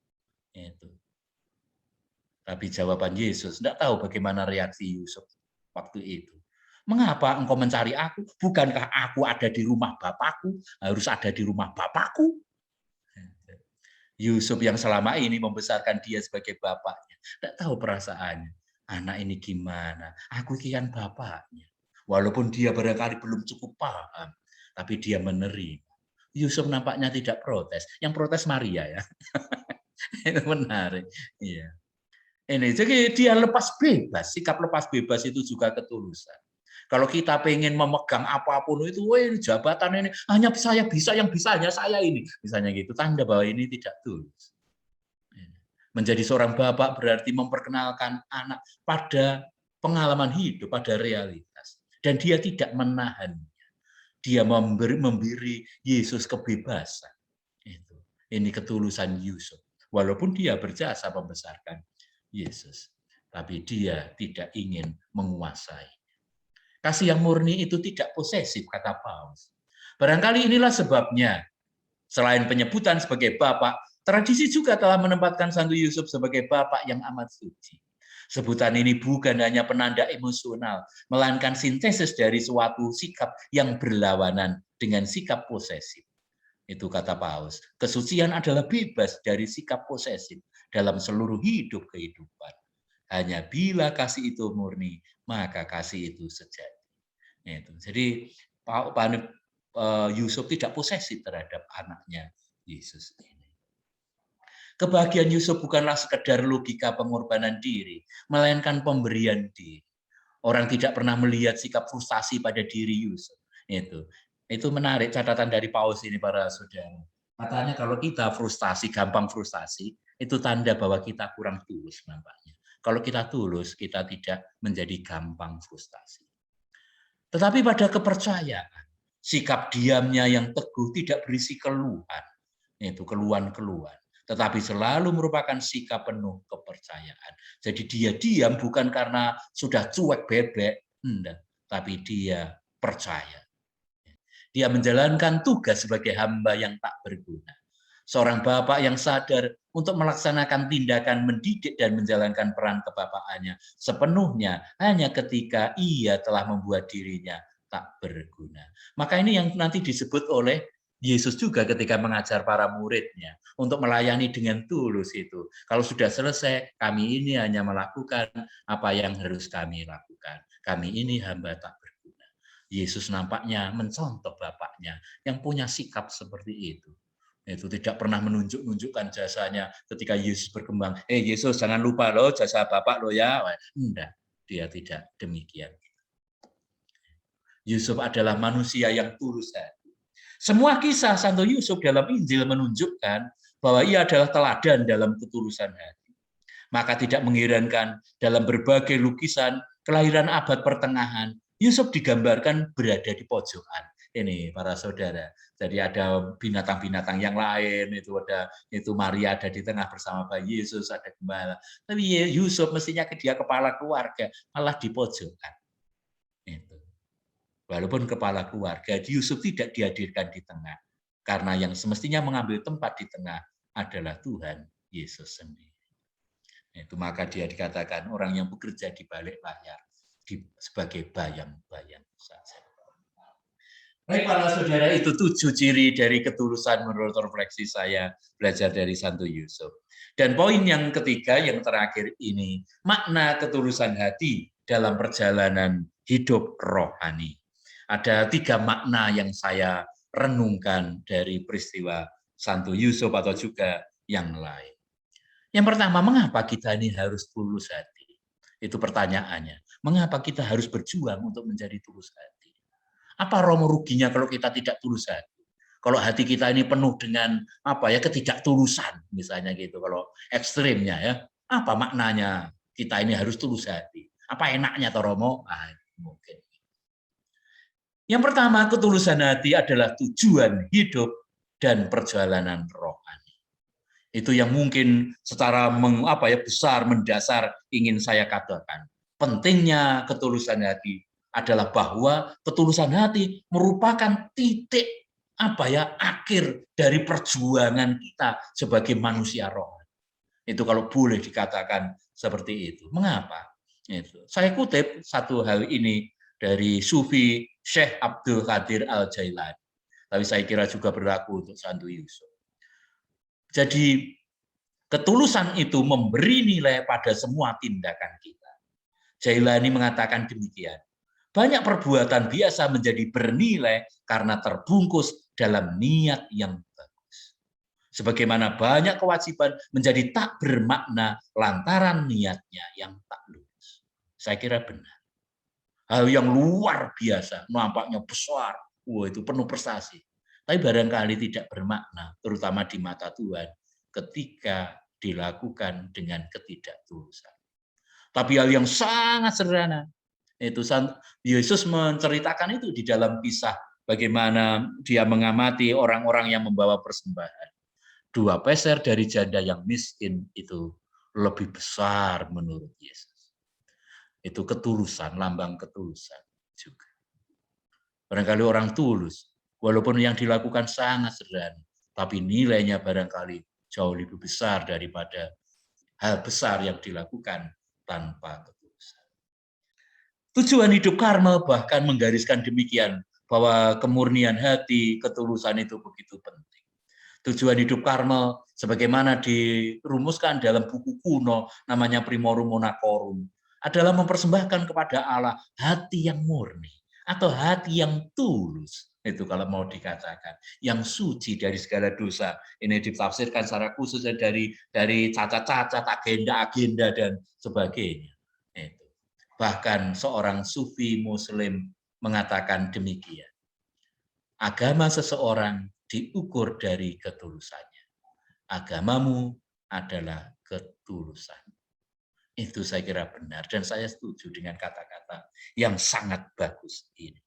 Itu. Tapi jawaban Yesus, tidak tahu bagaimana reaksi Yusuf waktu itu. Mengapa engkau mencari aku? Bukankah aku ada di rumah Bapakku? Harus ada di rumah Bapakku? Yusuf yang selama ini membesarkan dia sebagai bapaknya. Tidak tahu perasaannya. Anak ini gimana? Aku kian bapaknya. Walaupun dia barangkali belum cukup paham. Tapi dia menerima. Yusuf nampaknya tidak protes. Yang protes Maria ya. Itu menarik. Iya. Ini, jadi dia lepas bebas. Sikap lepas bebas itu juga ketulusan. Kalau kita pengen memegang apapun itu, jabatan ini hanya saya bisa, yang bisa hanya saya ini. Misalnya gitu, tanda bahwa ini tidak tulus. Menjadi seorang bapak berarti memperkenalkan anak pada pengalaman hidup, pada realitas. Dan dia tidak menahannya. Dia memberi Yesus kebebasan. Ini ketulusan Yusuf. Walaupun dia berjasa membesarkan Yesus. Tapi dia tidak ingin menguasai. Kasih yang murni itu tidak posesif, kata Paus. Barangkali inilah sebabnya, selain penyebutan sebagai Bapak, tradisi juga telah menempatkan Santo Yusuf sebagai Bapak yang amat suci. Sebutan ini bukan hanya penanda emosional, melainkan sintesis dari suatu sikap yang berlawanan dengan sikap posesif. Itu kata Paus. Kesucian adalah bebas dari sikap posesif dalam seluruh hidup kehidupan. Hanya bila kasih itu murni, maka kasih itu sejati. Itu. Jadi Yusuf tidak posesif terhadap anaknya Yesus ini. Kebahagiaan Yusuf bukanlah sekedar logika pengorbanan diri, melainkan pemberian diri. Orang tidak pernah melihat sikap frustasi pada diri Yusuf. Itu menarik catatan dari Paus ini, para saudara. Katanya kalau kita frustasi, gampang frustasi, itu tanda bahwa kita kurang tulus nampaknya. Kalau kita tulus, kita tidak menjadi gampang frustasi. Tetapi pada kepercayaan, sikap diamnya yang teguh tidak berisi keluhan. Itu keluhan-keluhan. Tetapi selalu merupakan sikap penuh kepercayaan. Jadi dia diam bukan karena sudah cuek bebek, enggak, tapi dia percaya. Dia menjalankan tugas sebagai hamba yang tak berguna. Seorang bapak yang sadar untuk melaksanakan tindakan mendidik dan menjalankan peran kebapaannya sepenuhnya hanya ketika ia telah membuat dirinya tak berguna. Maka ini yang nanti disebut oleh Yesus juga ketika mengajar para muridnya untuk melayani dengan tulus itu. Kalau sudah selesai, kami ini hanya melakukan apa yang harus kami lakukan. Kami ini hamba tak berguna. Yesus nampaknya mencontoh bapaknya yang punya sikap seperti itu. Itu tidak pernah menunjukkan jasanya ketika Yesus berkembang. Yesus jangan lupa loh jasa Bapak lo ya. Enggak, dia tidak demikian. Yusuf adalah manusia yang tulus hati. Semua kisah Santo Yusuf dalam Injil menunjukkan bahwa ia adalah teladan dalam ketulusan hati. Maka tidak mengherankan dalam berbagai lukisan kelahiran abad pertengahan, Yusuf digambarkan berada di pojokan. Ini para saudara. Jadi ada binatang-binatang yang lain, itu Maria ada di tengah bersama bayi Yesus, ada gembala. Tapi Yusuf mestinya dia kepala keluarga, malah di pojokan. Itu. Walaupun kepala keluarga, Yusuf tidak dihadirkan di tengah. Karena yang semestinya mengambil tempat di tengah adalah Tuhan Yesus sendiri. Itu maka dia dikatakan orang yang bekerja di balik layar sebagai bayang-bayang saja. Baik para saudara, itu 7 ciri dari ketulusan menurut refleksi saya belajar dari Santo Yusuf. Dan poin yang ketiga, yang terakhir ini, makna ketulusan hati dalam perjalanan hidup rohani. Ada 3 makna yang saya renungkan dari peristiwa Santo Yusuf atau juga yang lain. Yang pertama, mengapa kita ini harus tulus hati? Itu pertanyaannya. Mengapa kita harus berjuang untuk menjadi tulus hati? Apa romo ruginya kalau kita tidak tulus hati? Kalau hati kita ini penuh dengan ketidaktulusan, misalnya gitu. Kalau ekstrimnya ya, apa maknanya kita ini harus tulus hati? Apa enaknya toh romo? Mungkin. Yang pertama, ketulusan hati adalah tujuan hidup dan perjalanan rohani. Itu yang mungkin secara besar mendasar ingin saya katakan. Pentingnya ketulusan hati adalah bahwa ketulusan hati merupakan titik akhir dari perjuangan kita sebagai manusia rohani. Itu kalau boleh dikatakan seperti itu. Mengapa? Itu. Saya kutip satu hal ini dari Sufi Syekh Abdul Qadir Al-Jailani. Tapi saya kira juga berlaku untuk Santo Yusuf. Jadi ketulusan itu memberi nilai pada semua tindakan kita. Jailani mengatakan demikian. Banyak perbuatan biasa menjadi bernilai karena terbungkus dalam niat yang bagus. Sebagaimana banyak kewajiban menjadi tak bermakna lantaran niatnya yang tak lurus. Saya kira benar. Hal yang luar biasa, nampaknya besar, itu penuh prestasi. Tapi barangkali tidak bermakna, terutama di mata Tuhan, ketika dilakukan dengan ketidaktulusan. Tapi hal yang sangat sederhana, itu Yesus menceritakan itu di dalam kisah bagaimana dia mengamati orang-orang yang membawa persembahan. 2 peser dari janda yang miskin itu lebih besar menurut Yesus. Itu ketulusan, lambang ketulusan juga. Barangkali orang tulus, walaupun yang dilakukan sangat sederhana, tapi nilainya barangkali jauh lebih besar daripada hal besar yang dilakukan tanpa ketulusan. Tujuan hidup Karmel bahkan menggariskan demikian, bahwa kemurnian hati, ketulusan itu begitu penting. Tujuan hidup Karmel sebagaimana dirumuskan dalam buku kuno namanya Primorum Monachorum adalah mempersembahkan kepada Allah hati yang murni atau hati yang tulus. Itu kalau mau dikatakan yang suci dari segala dosa. Ini ditafsirkan secara khusus dari cacat-cacat, agenda-agenda dan sebagainya. Itu. Bahkan seorang sufi muslim mengatakan demikian. Agama seseorang diukur dari ketulusannya. Agamamu adalah ketulusan. Itu saya kira benar dan saya setuju dengan kata-kata yang sangat bagus ini.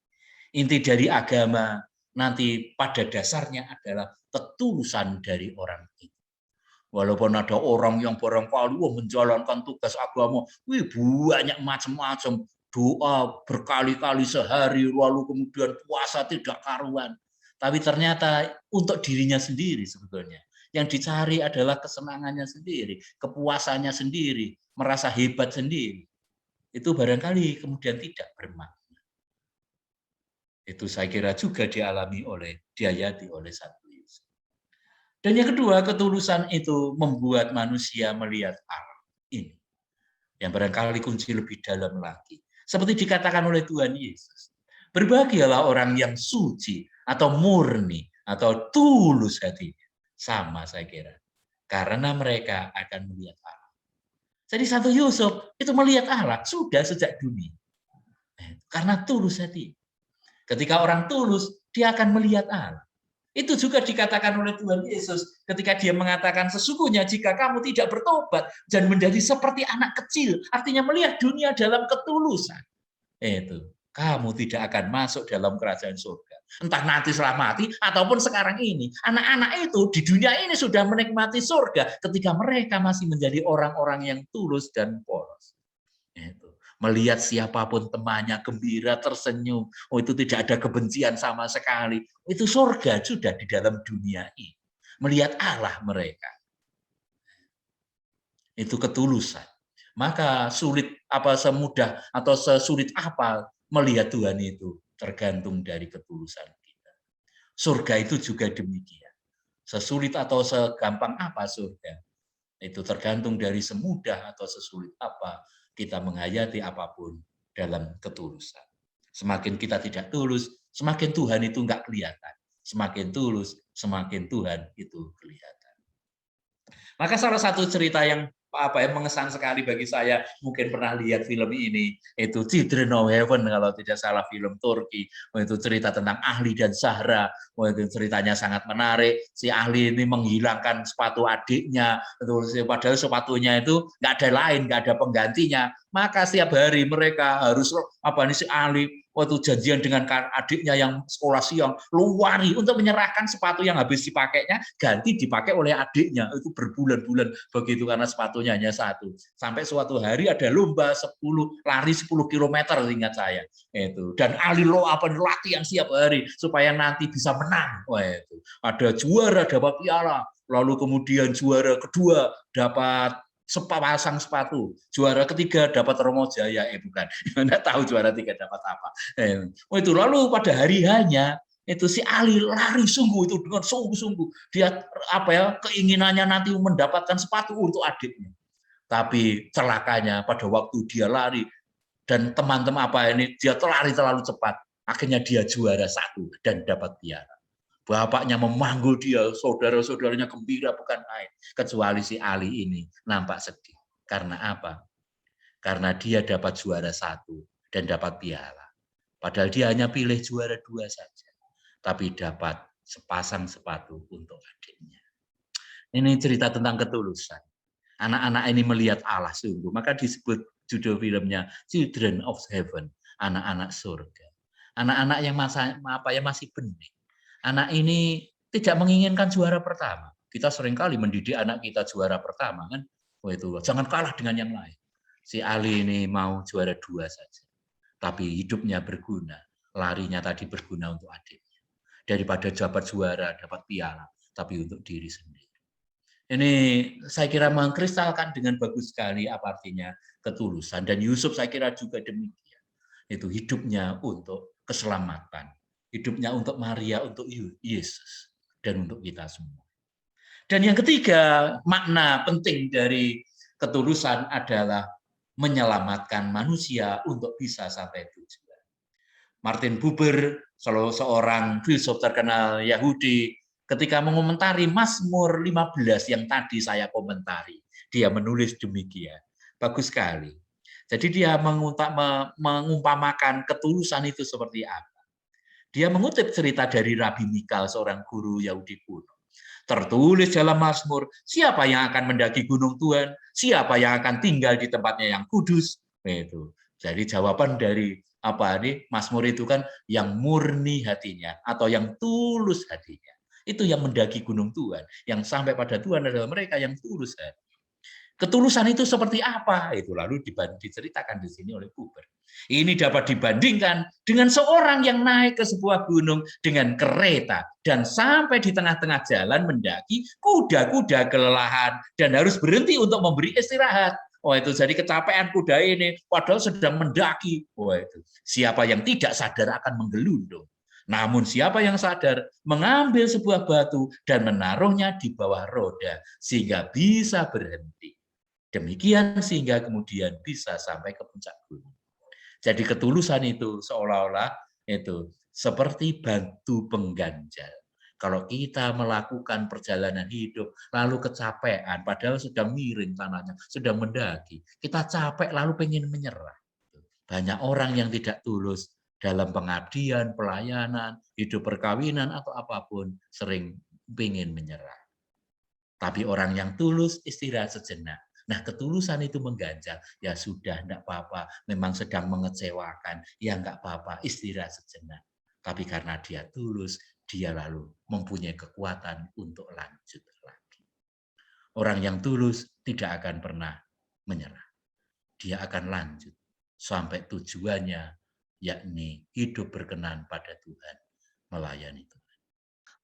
Inti dari agama nanti pada dasarnya adalah ketulusan dari orang itu. Walaupun ada orang yang barangkali menjalankan tugas agama, banyak macam-macam, doa berkali-kali sehari, lalu kemudian puasa tidak karuan. Tapi ternyata untuk dirinya sendiri sebetulnya. Yang dicari adalah kesenangannya sendiri, kepuasannya sendiri, merasa hebat sendiri. Itu barangkali kemudian tidak bermakna. Itu saya kira juga diayati oleh Santo Yusuf. Dan yang kedua, ketulusan itu membuat manusia melihat Allah. Ini yang barangkali kunci lebih dalam lagi. Seperti dikatakan oleh Tuhan Yesus. Berbahagialah orang yang suci atau murni atau tulus hatinya. Sama saya kira. Karena mereka akan melihat Allah. Jadi Santo Yusuf itu melihat Allah sudah sejak dunia. Karena tulus hati. Ketika orang tulus, dia akan melihat Allah. Itu juga dikatakan oleh Tuhan Yesus ketika dia mengatakan sesungguhnya jika kamu tidak bertobat dan menjadi seperti anak kecil, artinya melihat dunia dalam ketulusan, itu kamu tidak akan masuk dalam kerajaan surga. Entah nanti setelah mati ataupun sekarang ini. Anak-anak itu di dunia ini sudah menikmati surga ketika mereka masih menjadi orang-orang yang tulus dan polos. Itu. Melihat siapapun temannya gembira, tersenyum. Oh, itu tidak ada kebencian sama sekali. Itu surga sudah di dalam dunia ini. Melihat Allah mereka. Itu ketulusan. Maka semudah atau sesulit apa melihat Tuhan itu tergantung dari ketulusan kita. Surga itu juga demikian. Sesulit atau segampang apa surga? Itu tergantung dari semudah atau sesulit apa kita menghayati apapun dalam ketulusan. Semakin kita tidak tulus, semakin Tuhan itu enggak kelihatan. Semakin tulus, semakin Tuhan itu kelihatan. Maka salah satu cerita yang mengesan sekali bagi saya, mungkin pernah lihat film ini, itu Children of Heaven kalau tidak salah, film Turki. Itu cerita tentang Ahli dan Zahra. Itu ceritanya sangat menarik. Si Ahli ini menghilangkan sepatu adiknya, padahal sepatunya itu nggak ada lain, nggak ada penggantinya. Maka setiap hari mereka harus si Ahli waktu janjian dengan adiknya yang sekolah siang, lari untuk menyerahkan sepatu yang habis dipakainya, ganti dipakai oleh adiknya. Itu berbulan-bulan begitu karena sepatunya hanya satu. Sampai suatu hari ada lomba lari 10 km ingat saya. Itu. Dan Ali latihan setiap hari supaya nanti bisa menang. Wah, itu. Ada juara dapat piala, lalu kemudian juara kedua dapat sepasang sepatu, juara ketiga dapat Romo Jaya, bukan, nggak tahu juara tiga dapat apa. Itu lalu pada hari hanya itu si Ali lari sungguh itu dengan sungguh-sungguh dia keinginannya nanti mendapatkan sepatu untuk adiknya. Tapi celakanya pada waktu dia lari dan teman-teman dia lari terlalu cepat, akhirnya dia juara satu dan dapat piala. Bapaknya memanggil dia, saudara-saudaranya gembira bukan main. Kecuali si Ali ini nampak sedih. Karena apa? Karena dia dapat juara satu dan dapat piala. Padahal dia hanya pilih juara 2 saja. Tapi dapat sepasang sepatu untuk adiknya. Ini cerita tentang ketulusan. Anak-anak ini melihat Allah sungguh. Maka disebut judul filmnya Children of Heaven, anak-anak surga. Anak-anak yang masih benih. Anak ini tidak menginginkan juara pertama. Kita seringkali mendidik anak kita juara pertama kan. Itu jangan kalah dengan yang lain. Si Ali ini mau juara 2 saja. Tapi hidupnya berguna. Larinya tadi berguna untuk adiknya. Daripada dapat juara, dapat piala. Tapi untuk diri sendiri. Ini saya kira mengkristalkan dengan bagus sekali apa artinya ketulusan. Dan Yusuf saya kira juga demikian. Itu hidupnya untuk keselamatan. Hidupnya untuk Maria, untuk Yesus, dan untuk kita semua. Dan yang ketiga, makna penting dari ketulusan adalah menyelamatkan manusia untuk bisa sampai tujuan. Martin Buber, seorang filsuf terkenal Yahudi, ketika mengomentari Mazmur 15 yang tadi saya komentari, dia menulis demikian. Bagus sekali. Jadi dia mengumpamakan ketulusan itu seperti apa. Dia mengutip cerita dari Rabi Mikal, seorang guru Yahudi kuno. Tertulis dalam Mazmur, siapa yang akan mendaki gunung Tuhan? Siapa yang akan tinggal di tempatnya yang kudus? Itu. Jadi jawaban dari apa nih Mazmur itu kan yang murni hatinya atau yang tulus hatinya. Itu yang mendaki gunung Tuhan. Yang sampai pada Tuhan adalah mereka yang tulus hati. Ketulusan itu seperti apa? Itu lalu diceritakan di sini oleh Buber. Ini dapat dibandingkan dengan seorang yang naik ke sebuah gunung dengan kereta dan sampai di tengah-tengah jalan mendaki, kuda-kuda kelelahan dan harus berhenti untuk memberi istirahat. Oh itu jadi kecapean kuda ini padahal sedang mendaki. Oh itu siapa yang tidak sadar akan menggelundung. Namun siapa yang sadar mengambil sebuah batu dan menaruhnya di bawah roda sehingga bisa berhenti. Demikian sehingga kemudian bisa sampai ke puncak gunung. Jadi ketulusan itu seolah-olah itu seperti batu pengganjal. Kalau kita melakukan perjalanan hidup lalu kecapean, padahal sudah miring tanahnya, sudah mendaki, kita capek lalu pengen menyerah. Banyak orang yang tidak tulus dalam pengabdian, pelayanan, hidup perkawinan atau apapun sering pengen menyerah. Tapi orang yang tulus istirahat sejenak. Nah, ketulusan itu mengganjal. Ya sudah, enggak apa-apa. Memang sedang mengecewakan. Ya enggak apa-apa, istirahat sejenak. Tapi karena dia tulus, dia lalu mempunyai kekuatan untuk lanjut lagi. Orang yang tulus tidak akan pernah menyerah. Dia akan lanjut sampai tujuannya, yakni hidup berkenan pada Tuhan, melayani Tuhan.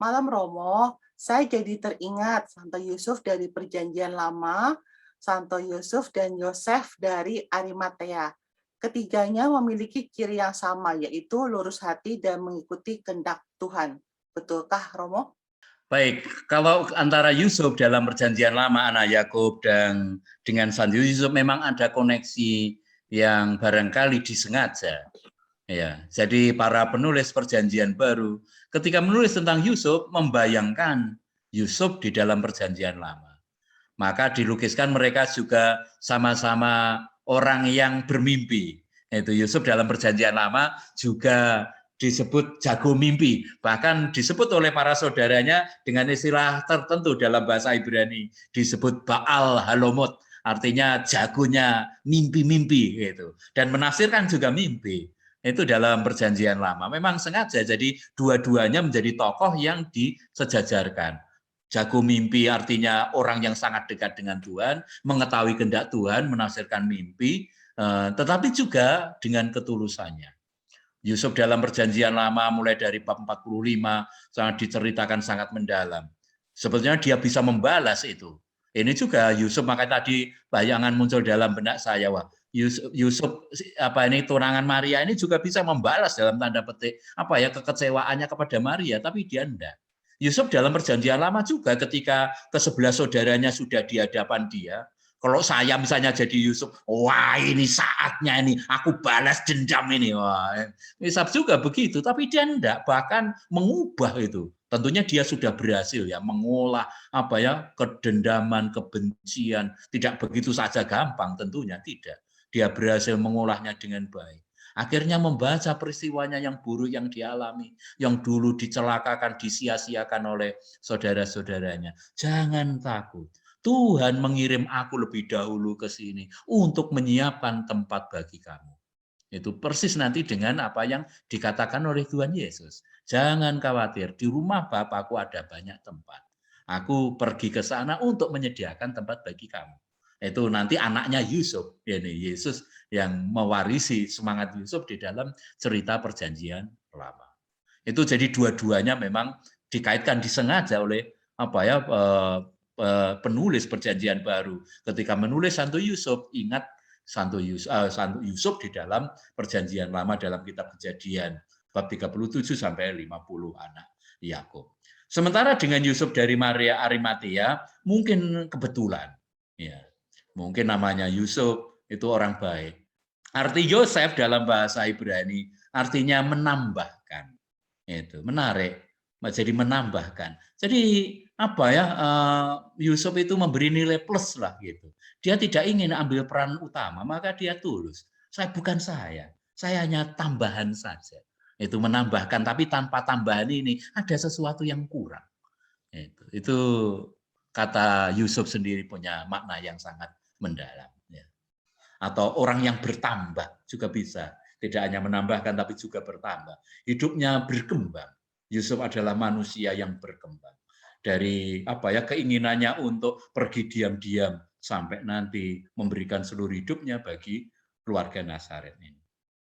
Malam Romo, saya jadi teringat Santo Yusuf dari Perjanjian Lama, Santo Yusuf dan Yosef dari Arimatea. Ketiganya memiliki ciri yang sama, yaitu lurus hati dan mengikuti kehendak Tuhan. Betulkah, Romo? Baik, kalau antara Yusuf dalam Perjanjian Lama, anak Yakub, dan dengan Santo Yusuf memang ada koneksi yang barangkali disengaja. Ya, jadi para penulis Perjanjian Baru, ketika menulis tentang Yusuf, membayangkan Yusuf di dalam Perjanjian Lama. Maka dilukiskan mereka juga sama-sama orang yang bermimpi. Itu Yusuf dalam Perjanjian Lama juga disebut jago mimpi. Bahkan disebut oleh para saudaranya dengan istilah tertentu dalam bahasa Ibrani. Disebut Baal Halomot, artinya jagonya mimpi-mimpi. Gitu. Dan menafsirkan juga mimpi. Itu dalam Perjanjian Lama. Memang sengaja, jadi dua-duanya menjadi tokoh yang disejajarkan. Jago mimpi artinya orang yang sangat dekat dengan Tuhan, mengetahui kehendak Tuhan, menafsirkan mimpi, tetapi juga dengan ketulusannya. Yusuf dalam Perjanjian Lama mulai dari bab 45 sangat diceritakan sangat mendalam. Sebetulnya dia bisa membalas itu. Ini juga Yusuf, makanya tadi bayangan muncul dalam benak saya, wah Yusuf apa ini tunangan Maria ini juga bisa membalas dalam tanda petik apa ya kekecewaannya kepada Maria, tapi dia enggak. Yusuf dalam Perjanjian Lama juga ketika ke-11 saudaranya sudah di hadapan dia, kalau saya misalnya jadi Yusuf, wah ini saatnya ini, aku balas dendam ini. Wah, Yusuf juga begitu, tapi dia enggak, bahkan mengubah itu. Tentunya dia sudah berhasil ya mengolah apa ya kedendaman, kebencian, tidak begitu saja gampang tentunya tidak. Dia berhasil mengolahnya dengan baik. Akhirnya membaca peristiwanya yang buruk yang dialami, yang dulu dicelakakan, disia-siakan oleh saudara-saudaranya. Jangan takut. Tuhan mengirim aku lebih dahulu ke sini untuk menyiapkan tempat bagi kamu. Itu persis nanti dengan apa yang dikatakan oleh Tuhan Yesus. Jangan khawatir, di rumah Bapakku ada banyak tempat. Aku pergi ke sana untuk menyediakan tempat bagi kamu. Itu nanti anaknya Yusuf, ini Yesus yang mewarisi semangat Yusuf di dalam cerita Perjanjian Lama. Itu jadi dua-duanya memang dikaitkan disengaja oleh apa ya penulis Perjanjian Baru. Ketika menulis Santo Yusuf, ingat Santo Yusuf di dalam Perjanjian Lama dalam kitab Kejadian bab 37 sampai 50 anak Yakub. Sementara dengan Yusuf dari Maria Arimatea mungkin kebetulan ya. Mungkin namanya Yusuf itu orang baik. Arti Yosef dalam bahasa Ibrani artinya menambahkan. Itu menarik, jadi menambahkan. Jadi apa ya, Yusuf itu memberi nilai plus lah gitu. Dia tidak ingin ambil peran utama, maka dia tulus. Saya hanya tambahan saja. Itu menambahkan, tapi tanpa tambahan ini ada sesuatu yang kurang. Itu kata Yusuf sendiri punya makna yang sangat mendalam. Ya. Atau orang yang bertambah juga bisa. Tidak hanya menambahkan tapi juga bertambah. Hidupnya berkembang. Yusuf adalah manusia yang berkembang. Dari apa ya, keinginannya untuk pergi diam-diam sampai nanti memberikan seluruh hidupnya bagi keluarga Nazaret ini.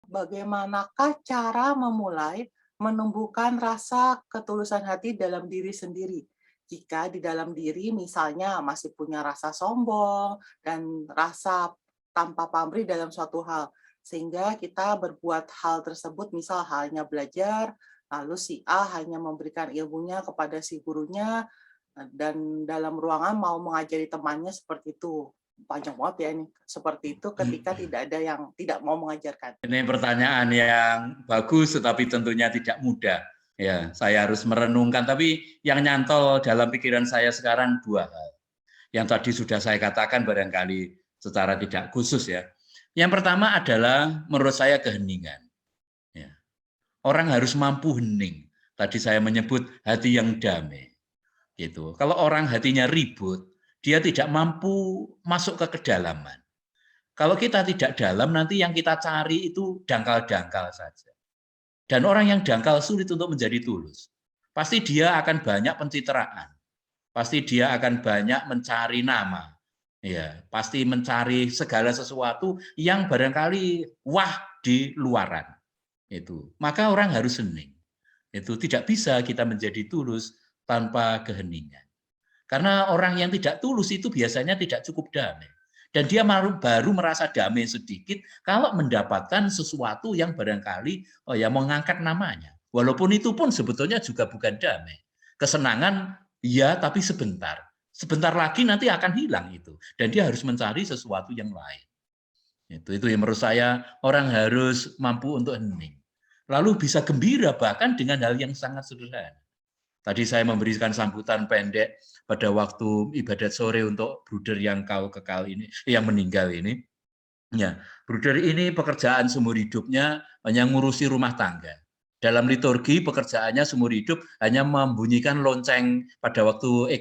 Bagaimanakah cara memulai menumbuhkan rasa ketulusan hati dalam diri sendiri? Jika di dalam diri misalnya masih punya rasa sombong dan rasa tanpa pamrih dalam suatu hal, sehingga kita berbuat hal tersebut, misal halnya belajar, lalu si A hanya memberikan ilmunya kepada si gurunya, dan dalam ruangan mau mengajari temannya seperti itu. Panjang banget ya ini. Seperti itu ketika tidak ada yang tidak mau mengajarkan. Ini pertanyaan yang bagus tetapi tentunya tidak mudah. Ya, saya harus merenungkan, tapi yang nyantol dalam pikiran saya sekarang dua hal. Yang tadi sudah saya katakan barangkali secara tidak khusus ya. Yang pertama adalah menurut saya keheningan. Ya. Orang harus mampu hening. Tadi saya menyebut hati yang damai. Gitu. Kalau orang hatinya ribut, dia tidak mampu masuk ke kedalaman. Kalau kita tidak dalam, nanti yang kita cari itu dangkal-dangkal saja. Dan orang yang dangkal sulit untuk menjadi tulus. Pasti dia akan banyak pencitraan. Pasti dia akan banyak mencari nama. Ya, pasti mencari segala sesuatu yang barangkali wah di luaran. Itu. Maka orang harus hening. Itu tidak bisa kita menjadi tulus tanpa keheningan. Karena orang yang tidak tulus itu biasanya tidak cukup damai. Dan dia baru merasa damai sedikit kalau mendapatkan sesuatu yang barangkali mengangkat namanya. Walaupun itu pun sebetulnya juga bukan damai. Kesenangan ya, tapi sebentar. Sebentar lagi nanti akan hilang itu. Dan dia harus mencari sesuatu yang lain. Itu yang menurut saya orang harus mampu untuk hening. Lalu bisa gembira bahkan dengan hal yang sangat sederhana. Tadi saya memberikan sambutan pendek pada waktu ibadat sore untuk bruder yang kekal ini, yang meninggal ini. Ya, bruder ini pekerjaan seumur hidupnya hanya ngurusi rumah tangga. Dalam liturgi pekerjaannya seumur hidup hanya membunyikan lonceng pada waktu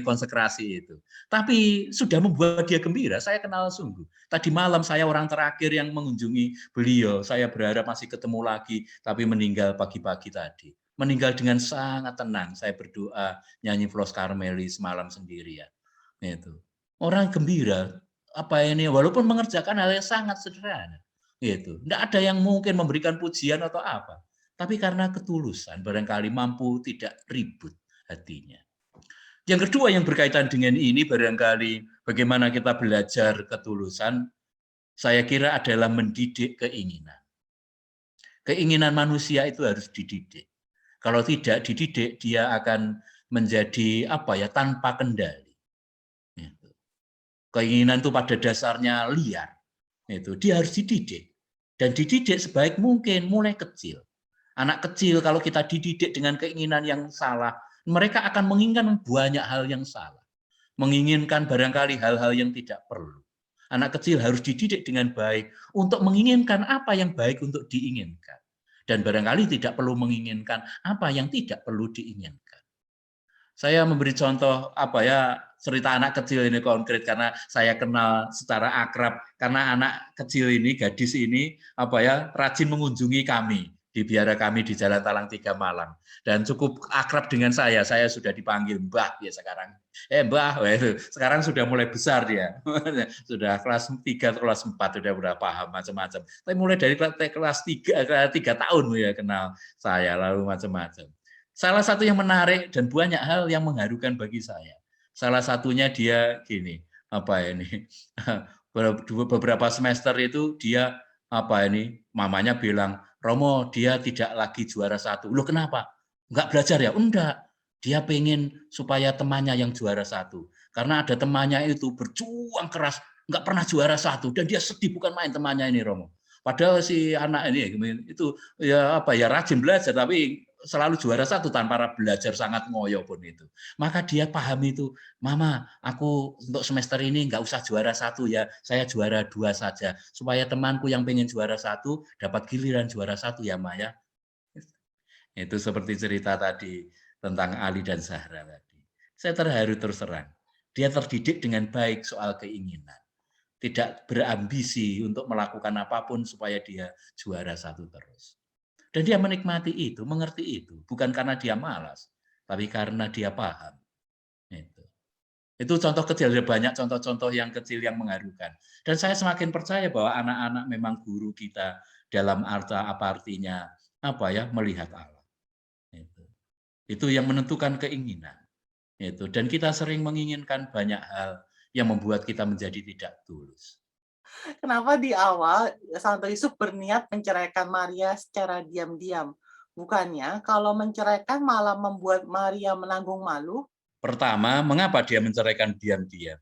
konsekrasi itu. Tapi sudah membuat dia gembira, saya kenal sungguh. Tadi malam saya orang terakhir yang mengunjungi beliau, saya berharap masih ketemu lagi, tapi meninggal pagi-pagi tadi. Meninggal dengan sangat tenang. Saya berdoa nyanyi Flos Karmelis malam sendirian. Itu. Orang gembira walaupun mengerjakan hal yang sangat sederhana. Gitu. Tidak ada yang mungkin memberikan pujian atau apa. Tapi karena ketulusan barangkali mampu tidak ribut hatinya. Yang kedua yang berkaitan dengan ini barangkali bagaimana kita belajar ketulusan, saya kira adalah mendidik keinginan. Keinginan manusia itu harus dididik. Kalau tidak dididik, dia akan menjadi tanpa kendali. Keinginan itu pada dasarnya liar. Dia harus dididik. Dan dididik sebaik mungkin mulai kecil. Anak kecil kalau kita dididik dengan keinginan yang salah, mereka akan menginginkan banyak hal yang salah. Menginginkan barangkali hal-hal yang tidak perlu. Anak kecil harus dididik dengan baik untuk menginginkan apa yang baik untuk diinginkan. Dan barangkali tidak perlu menginginkan apa yang tidak perlu diinginkan. Saya memberi contoh cerita anak kecil ini konkret karena saya kenal secara akrab, karena anak kecil ini, gadis ini rajin mengunjungi kami di biara kami di Jalan Talang 3 Malang, dan cukup akrab dengan saya sudah dipanggil Mbah ya sekarang. Mbah, sekarang sudah mulai besar dia. Sudah kelas 3 atau kelas 4 sudah paham macam-macam. Tapi mulai dari kelas 3 tahun ya kenal saya, lalu macam-macam. Salah satu yang menarik dan banyak hal yang mengharukan bagi saya. Salah satunya dia gini, beberapa semester itu dia mamanya bilang, Romo dia tidak lagi juara 1. Loh kenapa? Enggak belajar ya? Enggak. Dia pengen supaya temannya yang juara 1. Karena ada temannya itu berjuang keras, enggak pernah juara 1 dan dia sedih bukan main temannya ini Romo. Padahal si anak ini itu ya apa ya rajin belajar tapi selalu juara satu tanpa belajar sangat ngoyo pun itu. Maka dia paham itu, Mama, aku untuk semester ini nggak usah juara satu ya, saya juara 2 saja supaya temanku yang pengen juara satu dapat giliran juara satu ya, Ma ya. Itu seperti cerita tadi tentang Ali dan Zahra tadi. Saya terharu terus terang. Dia terdidik dengan baik soal keinginan. Tidak berambisi untuk melakukan apapun supaya dia juara satu terus. Dan dia menikmati itu, mengerti itu. Bukan karena dia malas, tapi karena dia paham. Itu contoh kecil, ada banyak contoh-contoh yang kecil yang mengharukan. Dan saya semakin percaya bahwa anak-anak memang guru kita dalam artinya apa ya, melihat Allah. Itu yang menentukan keinginan. Dan kita sering menginginkan banyak hal yang membuat kita menjadi tidak tulus. Kenapa di awal Santo Yusuf berniat menceraikan Maria secara diam-diam? Bukannya kalau menceraikan malah membuat Maria menanggung malu? Pertama, mengapa dia menceraikan diam-diam?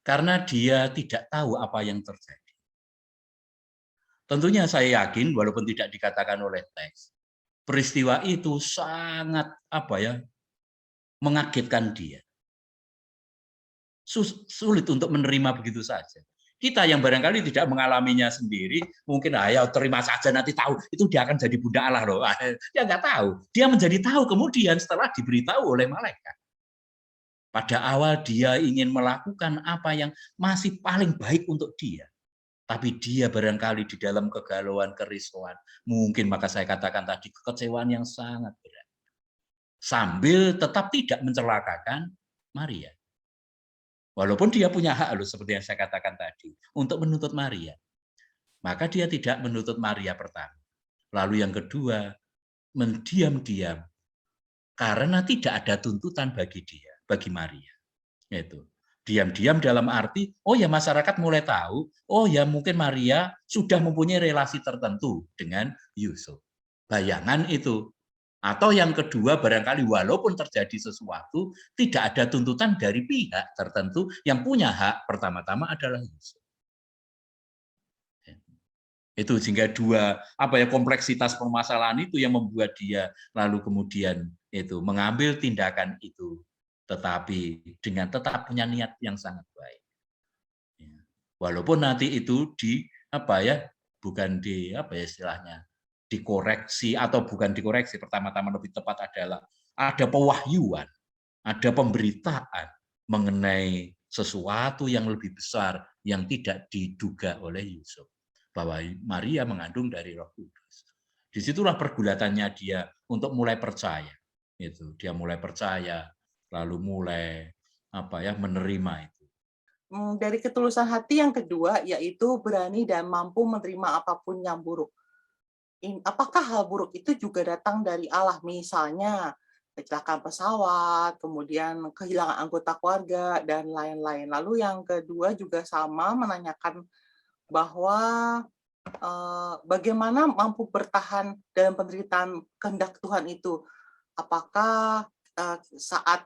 Karena dia tidak tahu apa yang terjadi. Tentunya saya yakin, walaupun tidak dikatakan oleh teks, peristiwa itu sangat mengagetkan dia. Sulit untuk menerima begitu saja. Kita yang barangkali tidak mengalaminya sendiri, mungkin ya terima saja nanti tahu, itu dia akan jadi budak Allah loh. Dia nggak tahu. Dia menjadi tahu kemudian setelah diberitahu oleh malaikat. Pada awal dia ingin melakukan apa yang masih paling baik untuk dia. Tapi dia barangkali di dalam kegalauan, kerisauan, mungkin maka saya katakan tadi kekecewaan yang sangat berat. Sambil tetap tidak mencelakakan Maria. Walaupun dia punya hak loh, seperti yang saya katakan tadi, untuk menuntut Maria. Maka dia tidak menuntut Maria pertama. Lalu yang kedua, mendiam-diam. Karena tidak ada tuntutan bagi dia, bagi Maria. Itu. Diam-diam dalam arti, oh ya masyarakat mulai tahu, oh ya mungkin Maria sudah mempunyai relasi tertentu dengan Yusuf. Bayangan itu. Atau yang kedua, barangkali walaupun terjadi sesuatu, tidak ada tuntutan dari pihak tertentu yang punya hak pertama-tama adalah Yusuf. Itu sehingga kompleksitas permasalahan itu yang membuat dia lalu kemudian itu mengambil tindakan itu, tetapi dengan tetap punya niat yang sangat baik. Walaupun nanti itu istilahnya dikoreksi atau bukan dikoreksi, pertama-tama lebih tepat adalah ada pewahyuan, ada pemberitaan mengenai sesuatu yang lebih besar yang tidak diduga oleh Yusuf, bahwa Maria mengandung dari Roh Kudus. Disitulah pergulatannya dia untuk mulai percaya. Dia mulai percaya, lalu mulai menerima itu. Dari ketulusan hati yang kedua, yaitu berani dan mampu menerima apapun yang buruk. Apakah hal buruk itu juga datang dari Allah? Misalnya kecelakaan pesawat, kemudian kehilangan anggota keluarga, dan lain-lain. Lalu yang kedua juga sama, menanyakan bahwa bagaimana mampu bertahan dalam penderitaan kehendak Tuhan itu. Apakah saat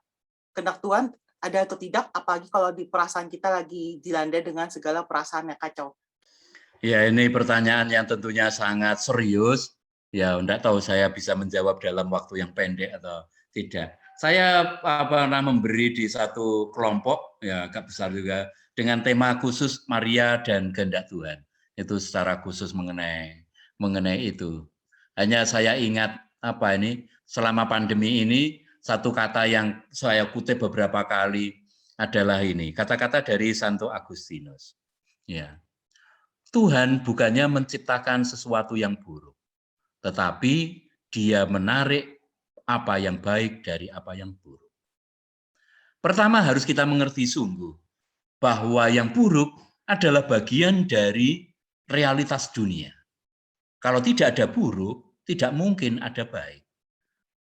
kehendak Tuhan ada atau tidak, apalagi kalau di perasaan kita lagi dilanda dengan segala perasaan yang kacau. Ya, ini pertanyaan yang tentunya sangat serius. Ya, enggak tahu saya bisa menjawab dalam waktu yang pendek atau tidak. Saya memberi di satu kelompok, ya agak besar juga, dengan tema khusus Maria dan kehendak Tuhan. Itu secara khusus mengenai itu. Hanya saya ingat selama pandemi ini satu kata yang saya kutip beberapa kali adalah ini, kata-kata dari Santo Agustinus. Ya. Tuhan bukannya menciptakan sesuatu yang buruk, tetapi Dia menarik apa yang baik dari apa yang buruk. Pertama harus kita mengerti sungguh bahwa yang buruk adalah bagian dari realitas dunia. Kalau tidak ada buruk, tidak mungkin ada baik.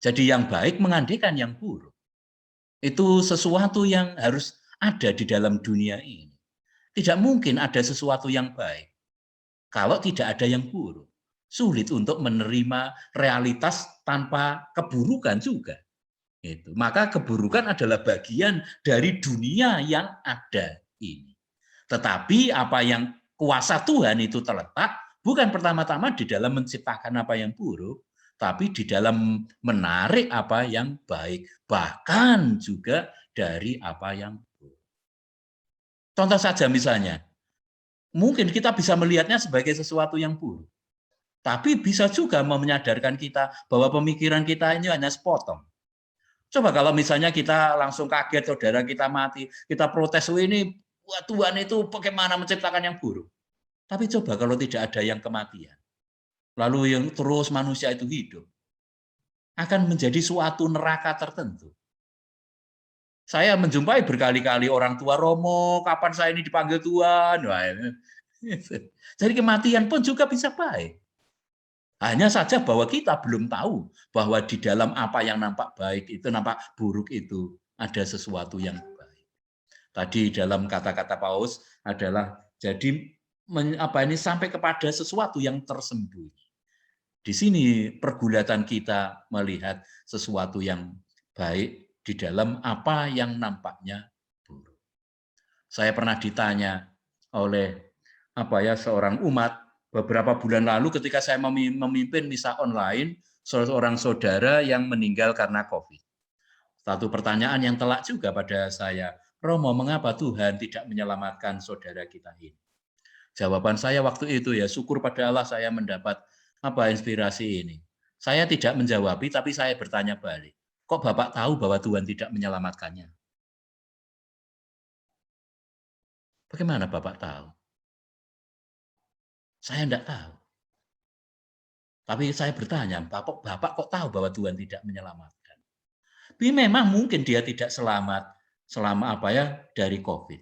Jadi yang baik mengandaikan yang buruk. Itu sesuatu yang harus ada di dalam dunia ini. Tidak mungkin ada sesuatu yang baik kalau tidak ada yang buruk. Sulit untuk menerima realitas tanpa keburukan juga. Maka keburukan adalah bagian dari dunia yang ada ini. Tetapi apa yang kuasa Tuhan itu terletak Bukan pertama-tama di dalam menciptakan apa yang buruk, tapi di dalam menarik apa yang baik, bahkan juga dari apa yang buruk. Contoh saja misalnya, mungkin kita bisa melihatnya sebagai sesuatu yang buruk, tapi bisa juga menyadarkan kita bahwa pemikiran kita ini hanya sepotong. Coba kalau misalnya kita langsung kaget saudara kita mati, kita protes, "Oh ini wah, Tuhan itu bagaimana menciptakan yang buruk?" Tapi coba kalau tidak ada yang kematian, lalu yang terus manusia itu hidup, akan menjadi suatu neraka tertentu. Saya menjumpai berkali-kali orang tua, "Romo, kapan saya ini dipanggil Tuhan?" Wah, jadi kematian pun juga bisa baik. Hanya saja bahwa kita belum tahu bahwa di dalam apa yang nampak baik itu, nampak buruk itu, ada sesuatu yang baik. Tadi dalam kata-kata Paus adalah jadi sampai kepada sesuatu yang tersembunyi. Di sini pergulatan kita melihat sesuatu yang baik di dalam apa yang nampaknya buruk. Saya pernah ditanya oleh seorang umat beberapa bulan lalu ketika saya memimpin misa online seorang saudara yang meninggal karena COVID. Satu pertanyaan yang telak juga pada saya, "Romo, mengapa Tuhan tidak menyelamatkan saudara kita ini?" Jawaban saya waktu itu, ya syukur pada Allah saya mendapat inspirasi ini. Saya tidak menjawabi, tapi saya bertanya balik, "Kok Bapak tahu bahwa Tuhan tidak menyelamatkannya?" Bagaimana Bapak tahu? Saya tidak tahu. Tapi saya bertanya, Bapak kok tahu bahwa Tuhan tidak menyelamatkan? Tapi memang mungkin dia tidak selamat dari COVID.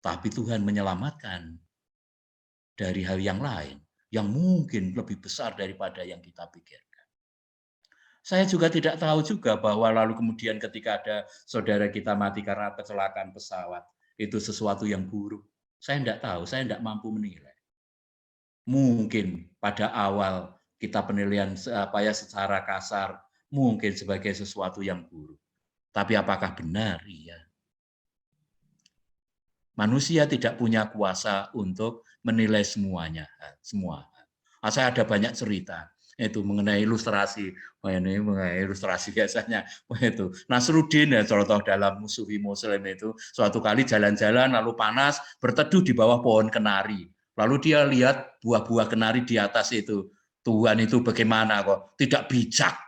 Tapi Tuhan menyelamatkan dari hal yang lain yang mungkin lebih besar daripada yang kita pikirkan. Saya juga tidak tahu juga bahwa lalu kemudian ketika ada saudara kita mati karena kecelakaan pesawat, itu sesuatu yang buruk. Saya tidak tahu, saya tidak mampu menilai. Mungkin pada awal kita penilaian secara kasar, mungkin sebagai sesuatu yang buruk. Tapi apakah benar? Iya. Manusia tidak punya kuasa untuk menilai semuanya, semua. Saya ada banyak cerita itu mengenai ilustrasi. Ini mengenai ilustrasi biasanya. Itu Nasruddin ya, contoh dalam Musuhi Muslim itu suatu kali jalan-jalan lalu panas berteduh di bawah pohon kenari. Lalu dia lihat buah-buah kenari di atas itu. Tuhan itu bagaimana kok? Tidak bijak.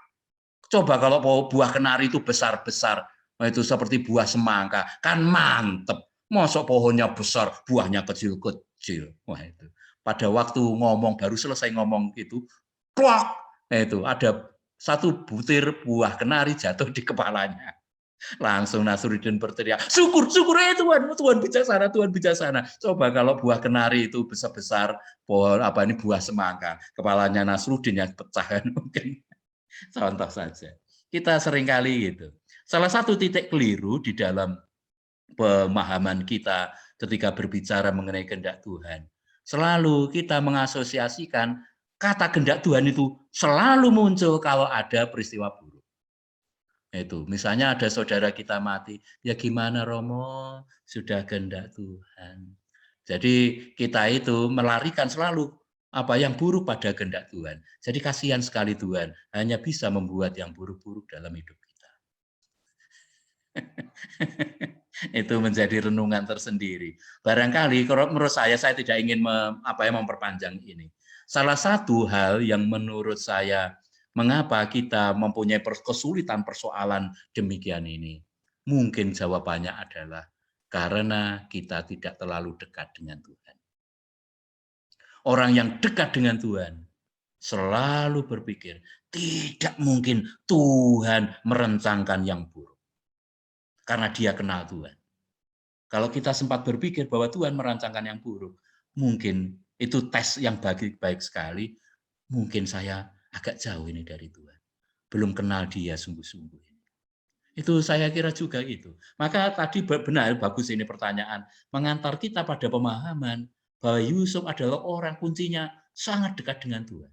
Coba kalau buah kenari itu besar-besar, itu seperti buah semangka, kan mantep. Masuk pohonnya besar, buahnya kecil-kecil. Wah itu. Pada waktu ngomong, baru selesai ngomong itu, plok, itu ada satu butir buah kenari jatuh di kepalanya. Langsung Nasruddin berteriak, syukur, syukur ya Tuhan, Tuhan bijaksana, Tuhan bijaksana. Coba kalau buah kenari itu besar-besar, pohon buah semangka, kepalanya Nasruddin yang pecah kan mungkin. Contoh saja. Kita seringkali gitu. Salah satu titik keliru di dalam pemahaman kita ketika berbicara mengenai kehendak Tuhan. Selalu kita mengasosiasikan kata kehendak Tuhan itu selalu muncul kalau ada peristiwa buruk. Itu, misalnya ada saudara kita mati, ya gimana Romo, sudah kehendak Tuhan. Jadi kita itu melarikan selalu apa yang buruk pada kehendak Tuhan. Jadi kasihan sekali Tuhan, hanya bisa membuat yang buruk-buruk dalam hidup kita. Itu menjadi renungan tersendiri. Barangkali kalau menurut saya tidak ingin memperpanjang ini. Salah satu hal yang menurut saya mengapa kita mempunyai kesulitan persoalan demikian ini, mungkin jawabannya adalah karena kita tidak terlalu dekat dengan Tuhan. Orang yang dekat dengan Tuhan selalu berpikir, tidak mungkin Tuhan merencanakan yang buruk. Karena dia kenal Tuhan. Kalau kita sempat berpikir bahwa Tuhan merancangkan yang buruk, mungkin itu tes yang baik sekali, mungkin saya agak jauh ini dari Tuhan. Belum kenal dia sungguh-sungguh. Itu saya kira juga itu. Maka tadi benar, bagus ini pertanyaan, mengantar kita pada pemahaman bahwa Yusuf adalah orang kuncinya sangat dekat dengan Tuhan.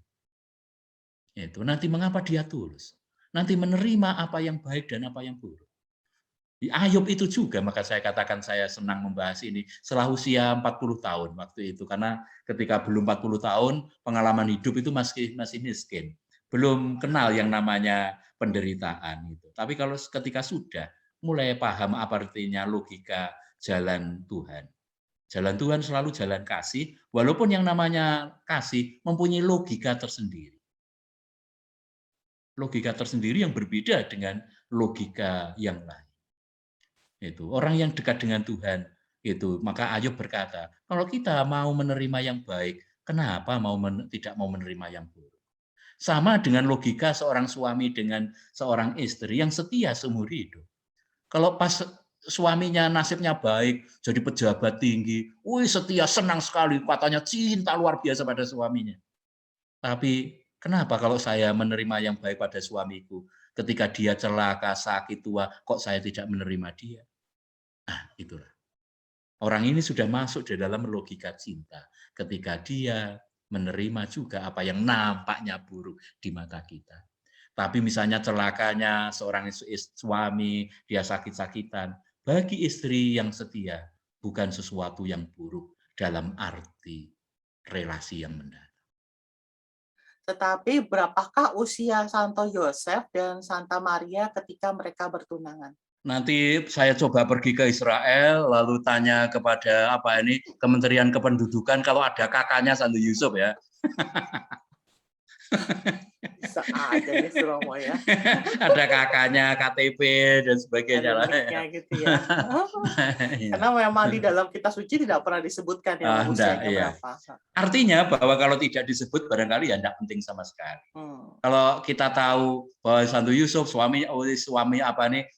Itu nanti mengapa dia tulus? Nanti menerima apa yang baik dan apa yang buruk. Ayub itu juga, maka saya katakan saya senang membahas ini setelah usia 40 tahun waktu itu, karena ketika belum 40 tahun pengalaman hidup itu masih miskin, belum kenal yang namanya penderitaan itu. Tapi kalau ketika sudah mulai paham apa artinya logika jalan Tuhan. Jalan Tuhan selalu jalan kasih, walaupun yang namanya kasih mempunyai logika tersendiri. Logika tersendiri yang berbeda dengan logika yang lain. Itu orang yang dekat dengan Tuhan itu, maka Ayub berkata, kalau kita mau menerima yang baik, kenapa tidak mau menerima yang buruk? Sama dengan logika seorang suami dengan seorang istri yang setia seumur hidup. Kalau pas suaminya nasibnya baik, jadi pejabat tinggi, wih setia, senang sekali, katanya cinta luar biasa pada suaminya. Tapi kenapa kalau saya menerima yang baik pada suamiku, ketika dia celaka, sakit, tua, kok saya tidak menerima dia? Nah, itulah. Orang ini sudah masuk di dalam logika cinta ketika dia menerima juga apa yang nampaknya buruk di mata kita. Tapi misalnya celakanya seorang suami, dia sakit-sakitan, bagi istri yang setia bukan sesuatu yang buruk dalam arti relasi yang mendalam. Tetapi berapakah usia Santo Yosef dan Santa Maria ketika mereka bertunangan? Nanti saya coba pergi ke Israel, lalu tanya kepada Kementerian Kependudukan kalau ada kakaknya Santo Yusuf ya. Bisa aja nih Suromo ya. Ada kakaknya, KTP dan sebagainya lah. Gitu ya. Karena memang di dalam kitab suci tidak pernah disebutkan ya usianya berapa. Artinya bahwa kalau tidak disebut barangkali ya tidak penting sama sekali. Kalau kita tahu bahwa Santo Yusuf suami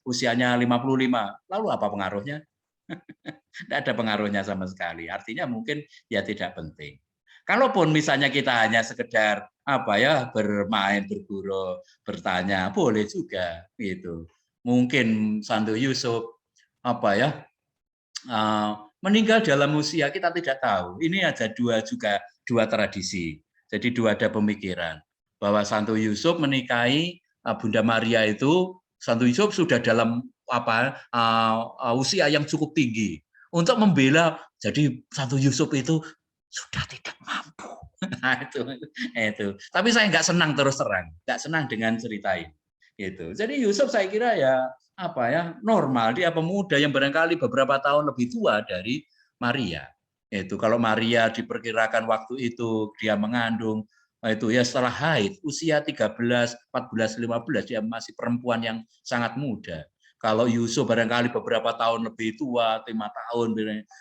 usianya 55, lalu apa pengaruhnya? Tidak ada pengaruhnya sama sekali. Artinya mungkin ya tidak penting. Kalaupun misalnya kita hanya sekedar bermain, bergurau, bertanya, boleh juga gitu. Mungkin Santo Yusuf meninggal dalam usia kita tidak tahu. Ini ada dua tradisi. Jadi ada pemikiran bahwa Santo Yusuf menikahi Bunda Maria itu, Santo Yusuf sudah dalam usia yang cukup tinggi untuk membela. Jadi Santo Yusuf itu sudah tidak mampu. Nah, itu. Tapi saya nggak senang terus terang, nggak senang dengan cerita ini. Gitu. Jadi Yusuf saya kira normal, dia pemuda yang barangkali beberapa tahun lebih tua dari Maria. Itu kalau Maria diperkirakan waktu itu dia mengandung itu ya setelah haid usia 13, 14, 15 dia masih perempuan yang sangat muda. Kalau Yusuf barangkali beberapa tahun lebih tua, 5 tahun,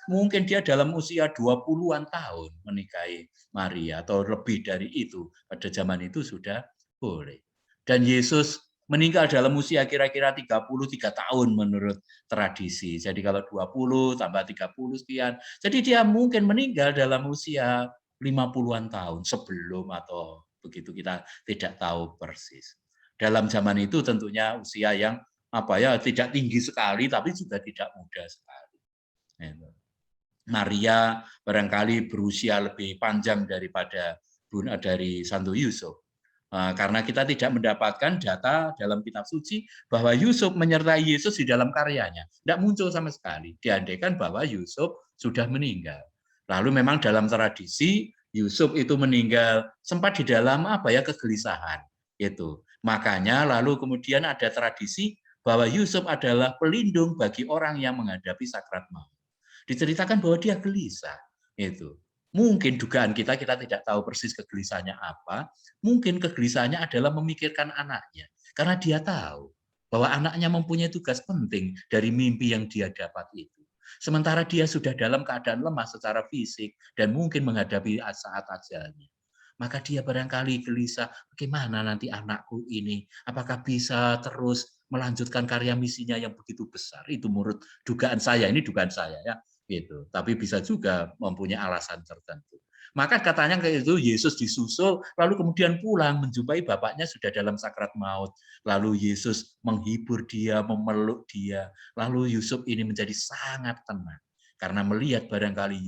mungkin dia dalam usia 20-an tahun menikahi Maria atau lebih dari itu. Pada zaman itu sudah boleh. Dan Yesus meninggal dalam usia kira-kira 33 tahun menurut tradisi. Jadi kalau 20 tambah 30 sekian. Jadi dia mungkin meninggal dalam usia 50-an tahun sebelum atau begitu, kita tidak tahu persis. Dalam zaman itu tentunya usia yang tidak tinggi sekali tapi juga tidak muda sekali. Maria barangkali berusia lebih panjang daripada dari Santo Yusuf. Karena kita tidak mendapatkan data dalam kitab suci bahwa Yusuf menyertai Yesus di dalam karyanya. Tidak muncul sama sekali. Diandaikan bahwa Yusuf sudah meninggal. Lalu memang dalam tradisi Yusuf itu meninggal sempat di dalam kegelisahan. Itu. Makanya lalu kemudian ada tradisi bahwa Yusuf adalah pelindung bagi orang yang menghadapi sakrat maut. Diceritakan bahwa dia gelisah. Itu. Mungkin dugaan kita tidak tahu persis kegelisahannya apa. Mungkin kegelisahannya adalah memikirkan anaknya. Karena dia tahu bahwa anaknya mempunyai tugas penting dari mimpi yang dia dapat itu. Sementara dia sudah dalam keadaan lemah secara fisik dan mungkin menghadapi saat ajalnya. Maka dia barangkali gelisah, bagaimana nanti anakku ini? Apakah bisa terus melanjutkan karya misinya yang begitu besar? Itu menurut dugaan saya, ini dugaan saya ya. Gitu. Tapi bisa juga mempunyai alasan tertentu. Maka katanya itu Yesus disusul, lalu kemudian pulang menjumpai bapaknya sudah dalam sakrat maut. Lalu Yesus menghibur dia, memeluk dia. Lalu Yusuf ini menjadi sangat tenang karena melihat barangkali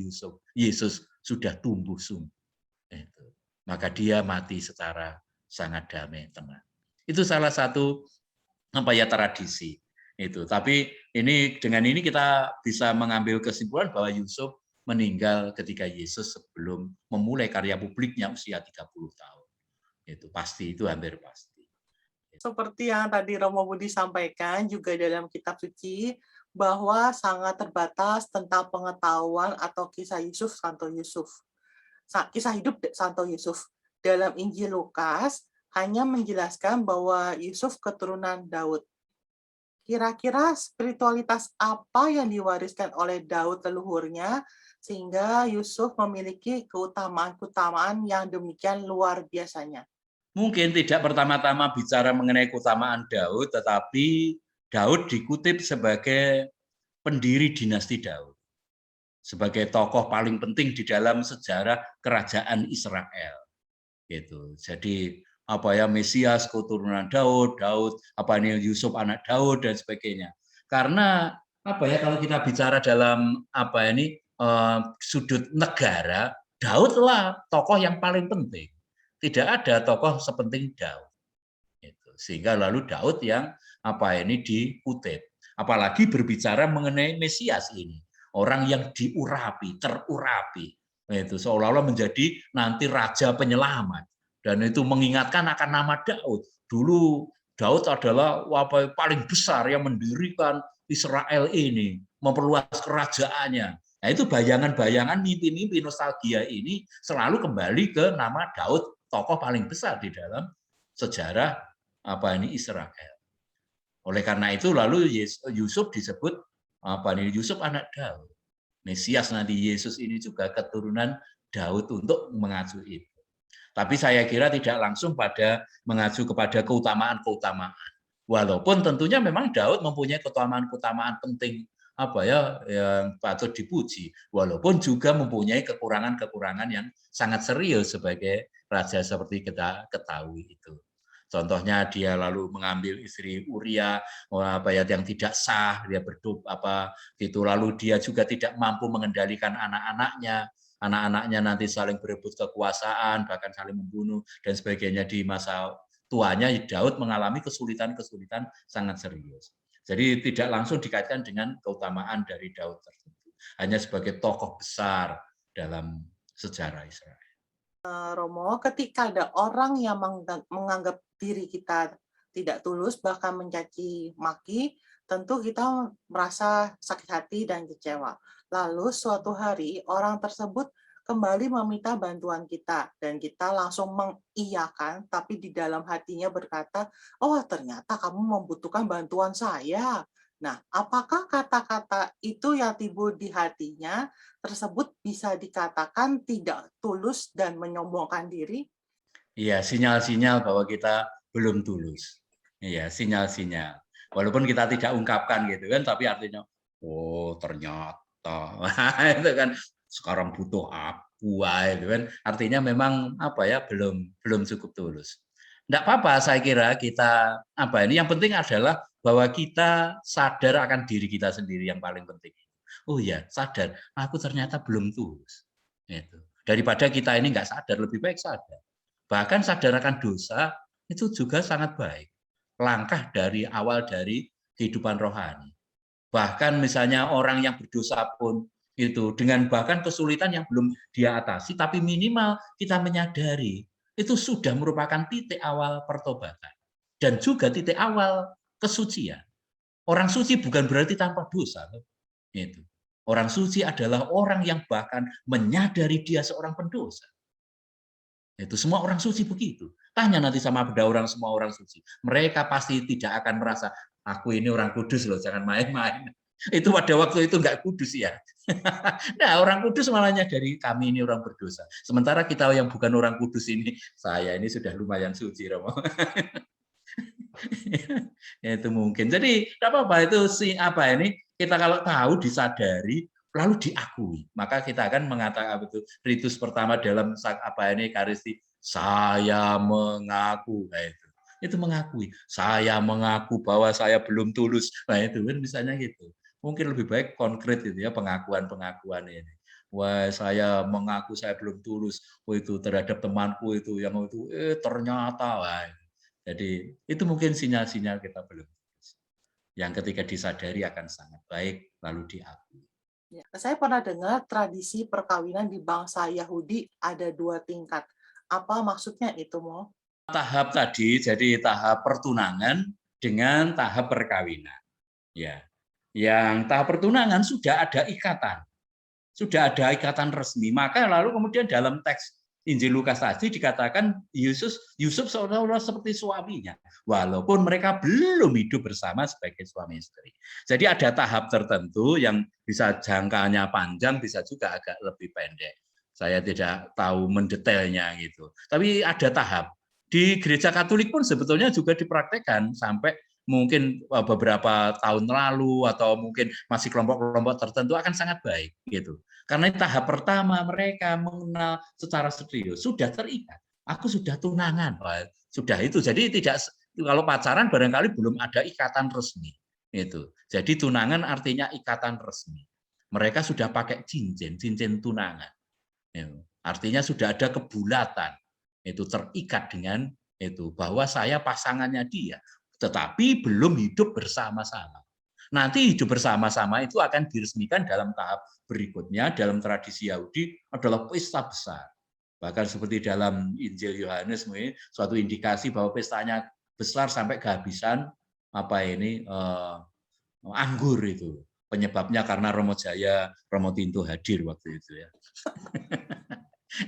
Yesus sudah tumbuh sungguh. Maka dia mati secara sangat damai, tenang. Itu salah satu tradisi. Itu. Tapi dengan ini kita bisa mengambil kesimpulan bahwa Yusuf meninggal ketika Yesus sebelum memulai karya publiknya usia 30 tahun. Itu pasti, itu hampir pasti. Seperti yang tadi Romo Budi sampaikan juga dalam kitab suci, bahwa sangat terbatas tentang pengetahuan atau kisah Yusuf Santo Yusuf. Kisah hidup Santo Yusuf. Dalam Injil Lukas hanya menjelaskan bahwa Yusuf keturunan Daud. Kira-kira spiritualitas apa yang diwariskan oleh Daud leluhurnya sehingga Yusuf memiliki keutamaan-keutamaan yang demikian luar biasanya? Mungkin tidak pertama-tama bicara mengenai keutamaan Daud, tetapi Daud dikutip sebagai pendiri dinasti Daud, sebagai tokoh paling penting di dalam sejarah kerajaan Israel. Gitu. Jadi Mesias keturunan Daud, Yusuf anak Daud dan sebagainya. Karena kalau kita bicara dalam sudut negara, Daudlah tokoh yang paling penting. Tidak ada tokoh sepenting Daud. Gitu. Sehingga lalu Daud yang dikutip. Apalagi berbicara mengenai Mesias ini, orang yang terurapi. Itu seolah-olah menjadi nanti raja penyelamat, dan itu mengingatkan akan nama Daud. Dulu Daud adalah paling besar yang mendirikan Israel ini, memperluas kerajaannya. Nah, itu bayangan-bayangan, mimpi-mimpi, nostalgia ini selalu kembali ke nama Daud, tokoh paling besar di dalam sejarah Israel. Oleh karena itu lalu Yusuf disebut Yusuf anak Daud. Mesias nanti Yesus ini juga keturunan Daud untuk mengacu itu. Tapi saya kira tidak langsung mengacu kepada keutamaan-keutamaan. Walaupun tentunya memang Daud mempunyai keutamaan-keutamaan penting yang patut dipuji. Walaupun juga mempunyai kekurangan-kekurangan yang sangat serius sebagai raja seperti kita ketahui itu. Contohnya dia lalu mengambil istri Uria yang tidak sah, dia lalu dia juga tidak mampu mengendalikan anak-anaknya nanti saling berebut kekuasaan, bahkan saling membunuh dan sebagainya. Di masa tuanya Daud mengalami kesulitan-kesulitan sangat serius. Jadi tidak langsung dikaitkan dengan keutamaan dari Daud tersebut, hanya sebagai tokoh besar dalam sejarah Israel. Romo, ketika ada orang yang menganggap diri kita tidak tulus, bahkan mencaci maki, tentu kita merasa sakit hati dan kecewa. Lalu suatu hari orang tersebut kembali meminta bantuan kita, dan kita langsung mengiyakan, tapi di dalam hatinya berkata, oh ternyata kamu membutuhkan bantuan saya. Nah, apakah kata-kata itu yang timbul di hatinya tersebut bisa dikatakan tidak tulus dan menyombongkan diri? Iya, sinyal-sinyal bahwa kita belum tulus. Iya, sinyal-sinyal. Walaupun kita tidak ungkapkan gitu kan, tapi artinya, oh ternyata, itu kan sekarang butuh aku, itu kan. Artinya memang belum cukup tulus. Enggak apa-apa, saya kira kita yang penting adalah bahwa kita sadar akan diri kita sendiri yang paling penting. Oh ya, sadar, aku ternyata belum tulus. Itu. Daripada kita ini enggak sadar, lebih baik sadar. Bahkan sadar akan dosa itu juga sangat baik. Langkah dari awal dari kehidupan rohani. Bahkan misalnya orang yang berdosa pun itu dengan bahkan kesulitan yang belum dia atasi, tapi minimal kita menyadari itu sudah merupakan titik awal pertobatan dan juga titik awal kesucian. Orang suci bukan berarti tanpa dosa. Itu. Orang suci adalah orang yang bahkan menyadari dia seorang pendosa. Itu semua orang suci begitu. Tanya nanti sama orang semua orang suci. Mereka pasti tidak akan merasa, aku ini orang kudus loh, jangan main-main. Itu pada waktu itu enggak kudus ya. Nah, orang kudus malah nyadari kami ini orang berdosa. Sementara kita yang bukan orang kudus ini, saya ini sudah lumayan suci, Romo. Ya, itu mungkin. Jadi, tidak apa-apa itu kita kalau tahu disadari lalu diakui, maka kita akan mengatakan ritus pertama dalam Ekaristi, saya mengaku. Nah, itu mengakui, saya mengaku bahwa saya belum tulus. Nah, itu kan misalnya gitu. Mungkin lebih baik konkret gitu ya, pengakuan ini. Wah, saya mengaku saya belum tulus. Itu terhadap temanku itu yang itu ternyata. Wah. Jadi itu mungkin sinyal-sinyal kita belum tulus. yang ketika disadari akan sangat baik lalu diakui. Ya, saya pernah dengar tradisi perkawinan di bangsa Yahudi ada 2 tingkat. Apa maksudnya itu, Mo? Tahap tadi jadi tahap pertunangan dengan tahap perkawinan. Ya. Yang tahap pertunangan sudah ada ikatan resmi. Maka lalu kemudian dalam teks Injil Lukas tadi dikatakan Yusuf seolah-olah seperti suaminya, walaupun mereka belum hidup bersama sebagai suami istri. Jadi ada tahap tertentu yang bisa jangkanya panjang, bisa juga agak lebih pendek. Saya tidak tahu mendetailnya gitu. Tapi ada tahap. Di gereja Katolik pun sebetulnya juga dipraktekkan sampai mungkin beberapa tahun lalu atau mungkin masih kelompok-kelompok tertentu akan sangat baik gitu. Karena tahap pertama mereka mengenal secara serius, sudah terikat. Aku sudah tunangan, sudah itu. Jadi tidak, kalau pacaran barangkali belum ada ikatan resmi. Itu. Jadi tunangan artinya ikatan resmi. Mereka sudah pakai cincin tunangan. Artinya sudah ada kebulatan. Itu terikat dengan itu bahwa saya pasangannya dia, tetapi belum hidup bersama-sama. Nanti hidup bersama-sama itu akan diresmikan dalam tahap berikutnya. Dalam tradisi Yahudi adalah pesta besar. Bahkan seperti dalam Injil Yohanes, suatu indikasi bahwa pestanya besar sampai kehabisan anggur itu. Penyebabnya karena Romo Jaya, Romo Tinto hadir waktu itu ya.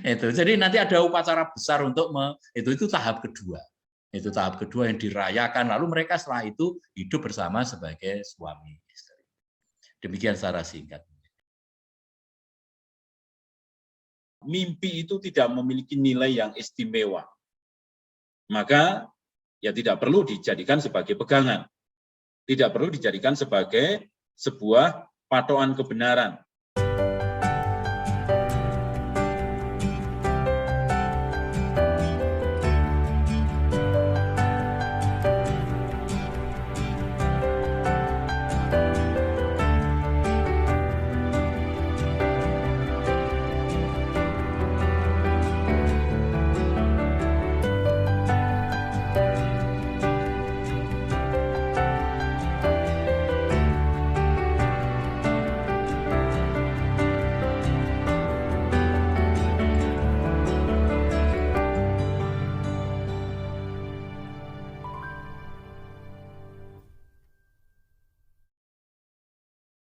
Itu. Jadi nanti ada upacara besar untuk itu tahap kedua. Itu tahap kedua yang dirayakan, lalu mereka setelah itu hidup bersama sebagai suami istri. Demikian secara singkat. Mimpi itu tidak memiliki nilai yang istimewa. Maka ya tidak perlu dijadikan sebagai pegangan. Tidak perlu dijadikan sebagai sebuah patokan kebenaran.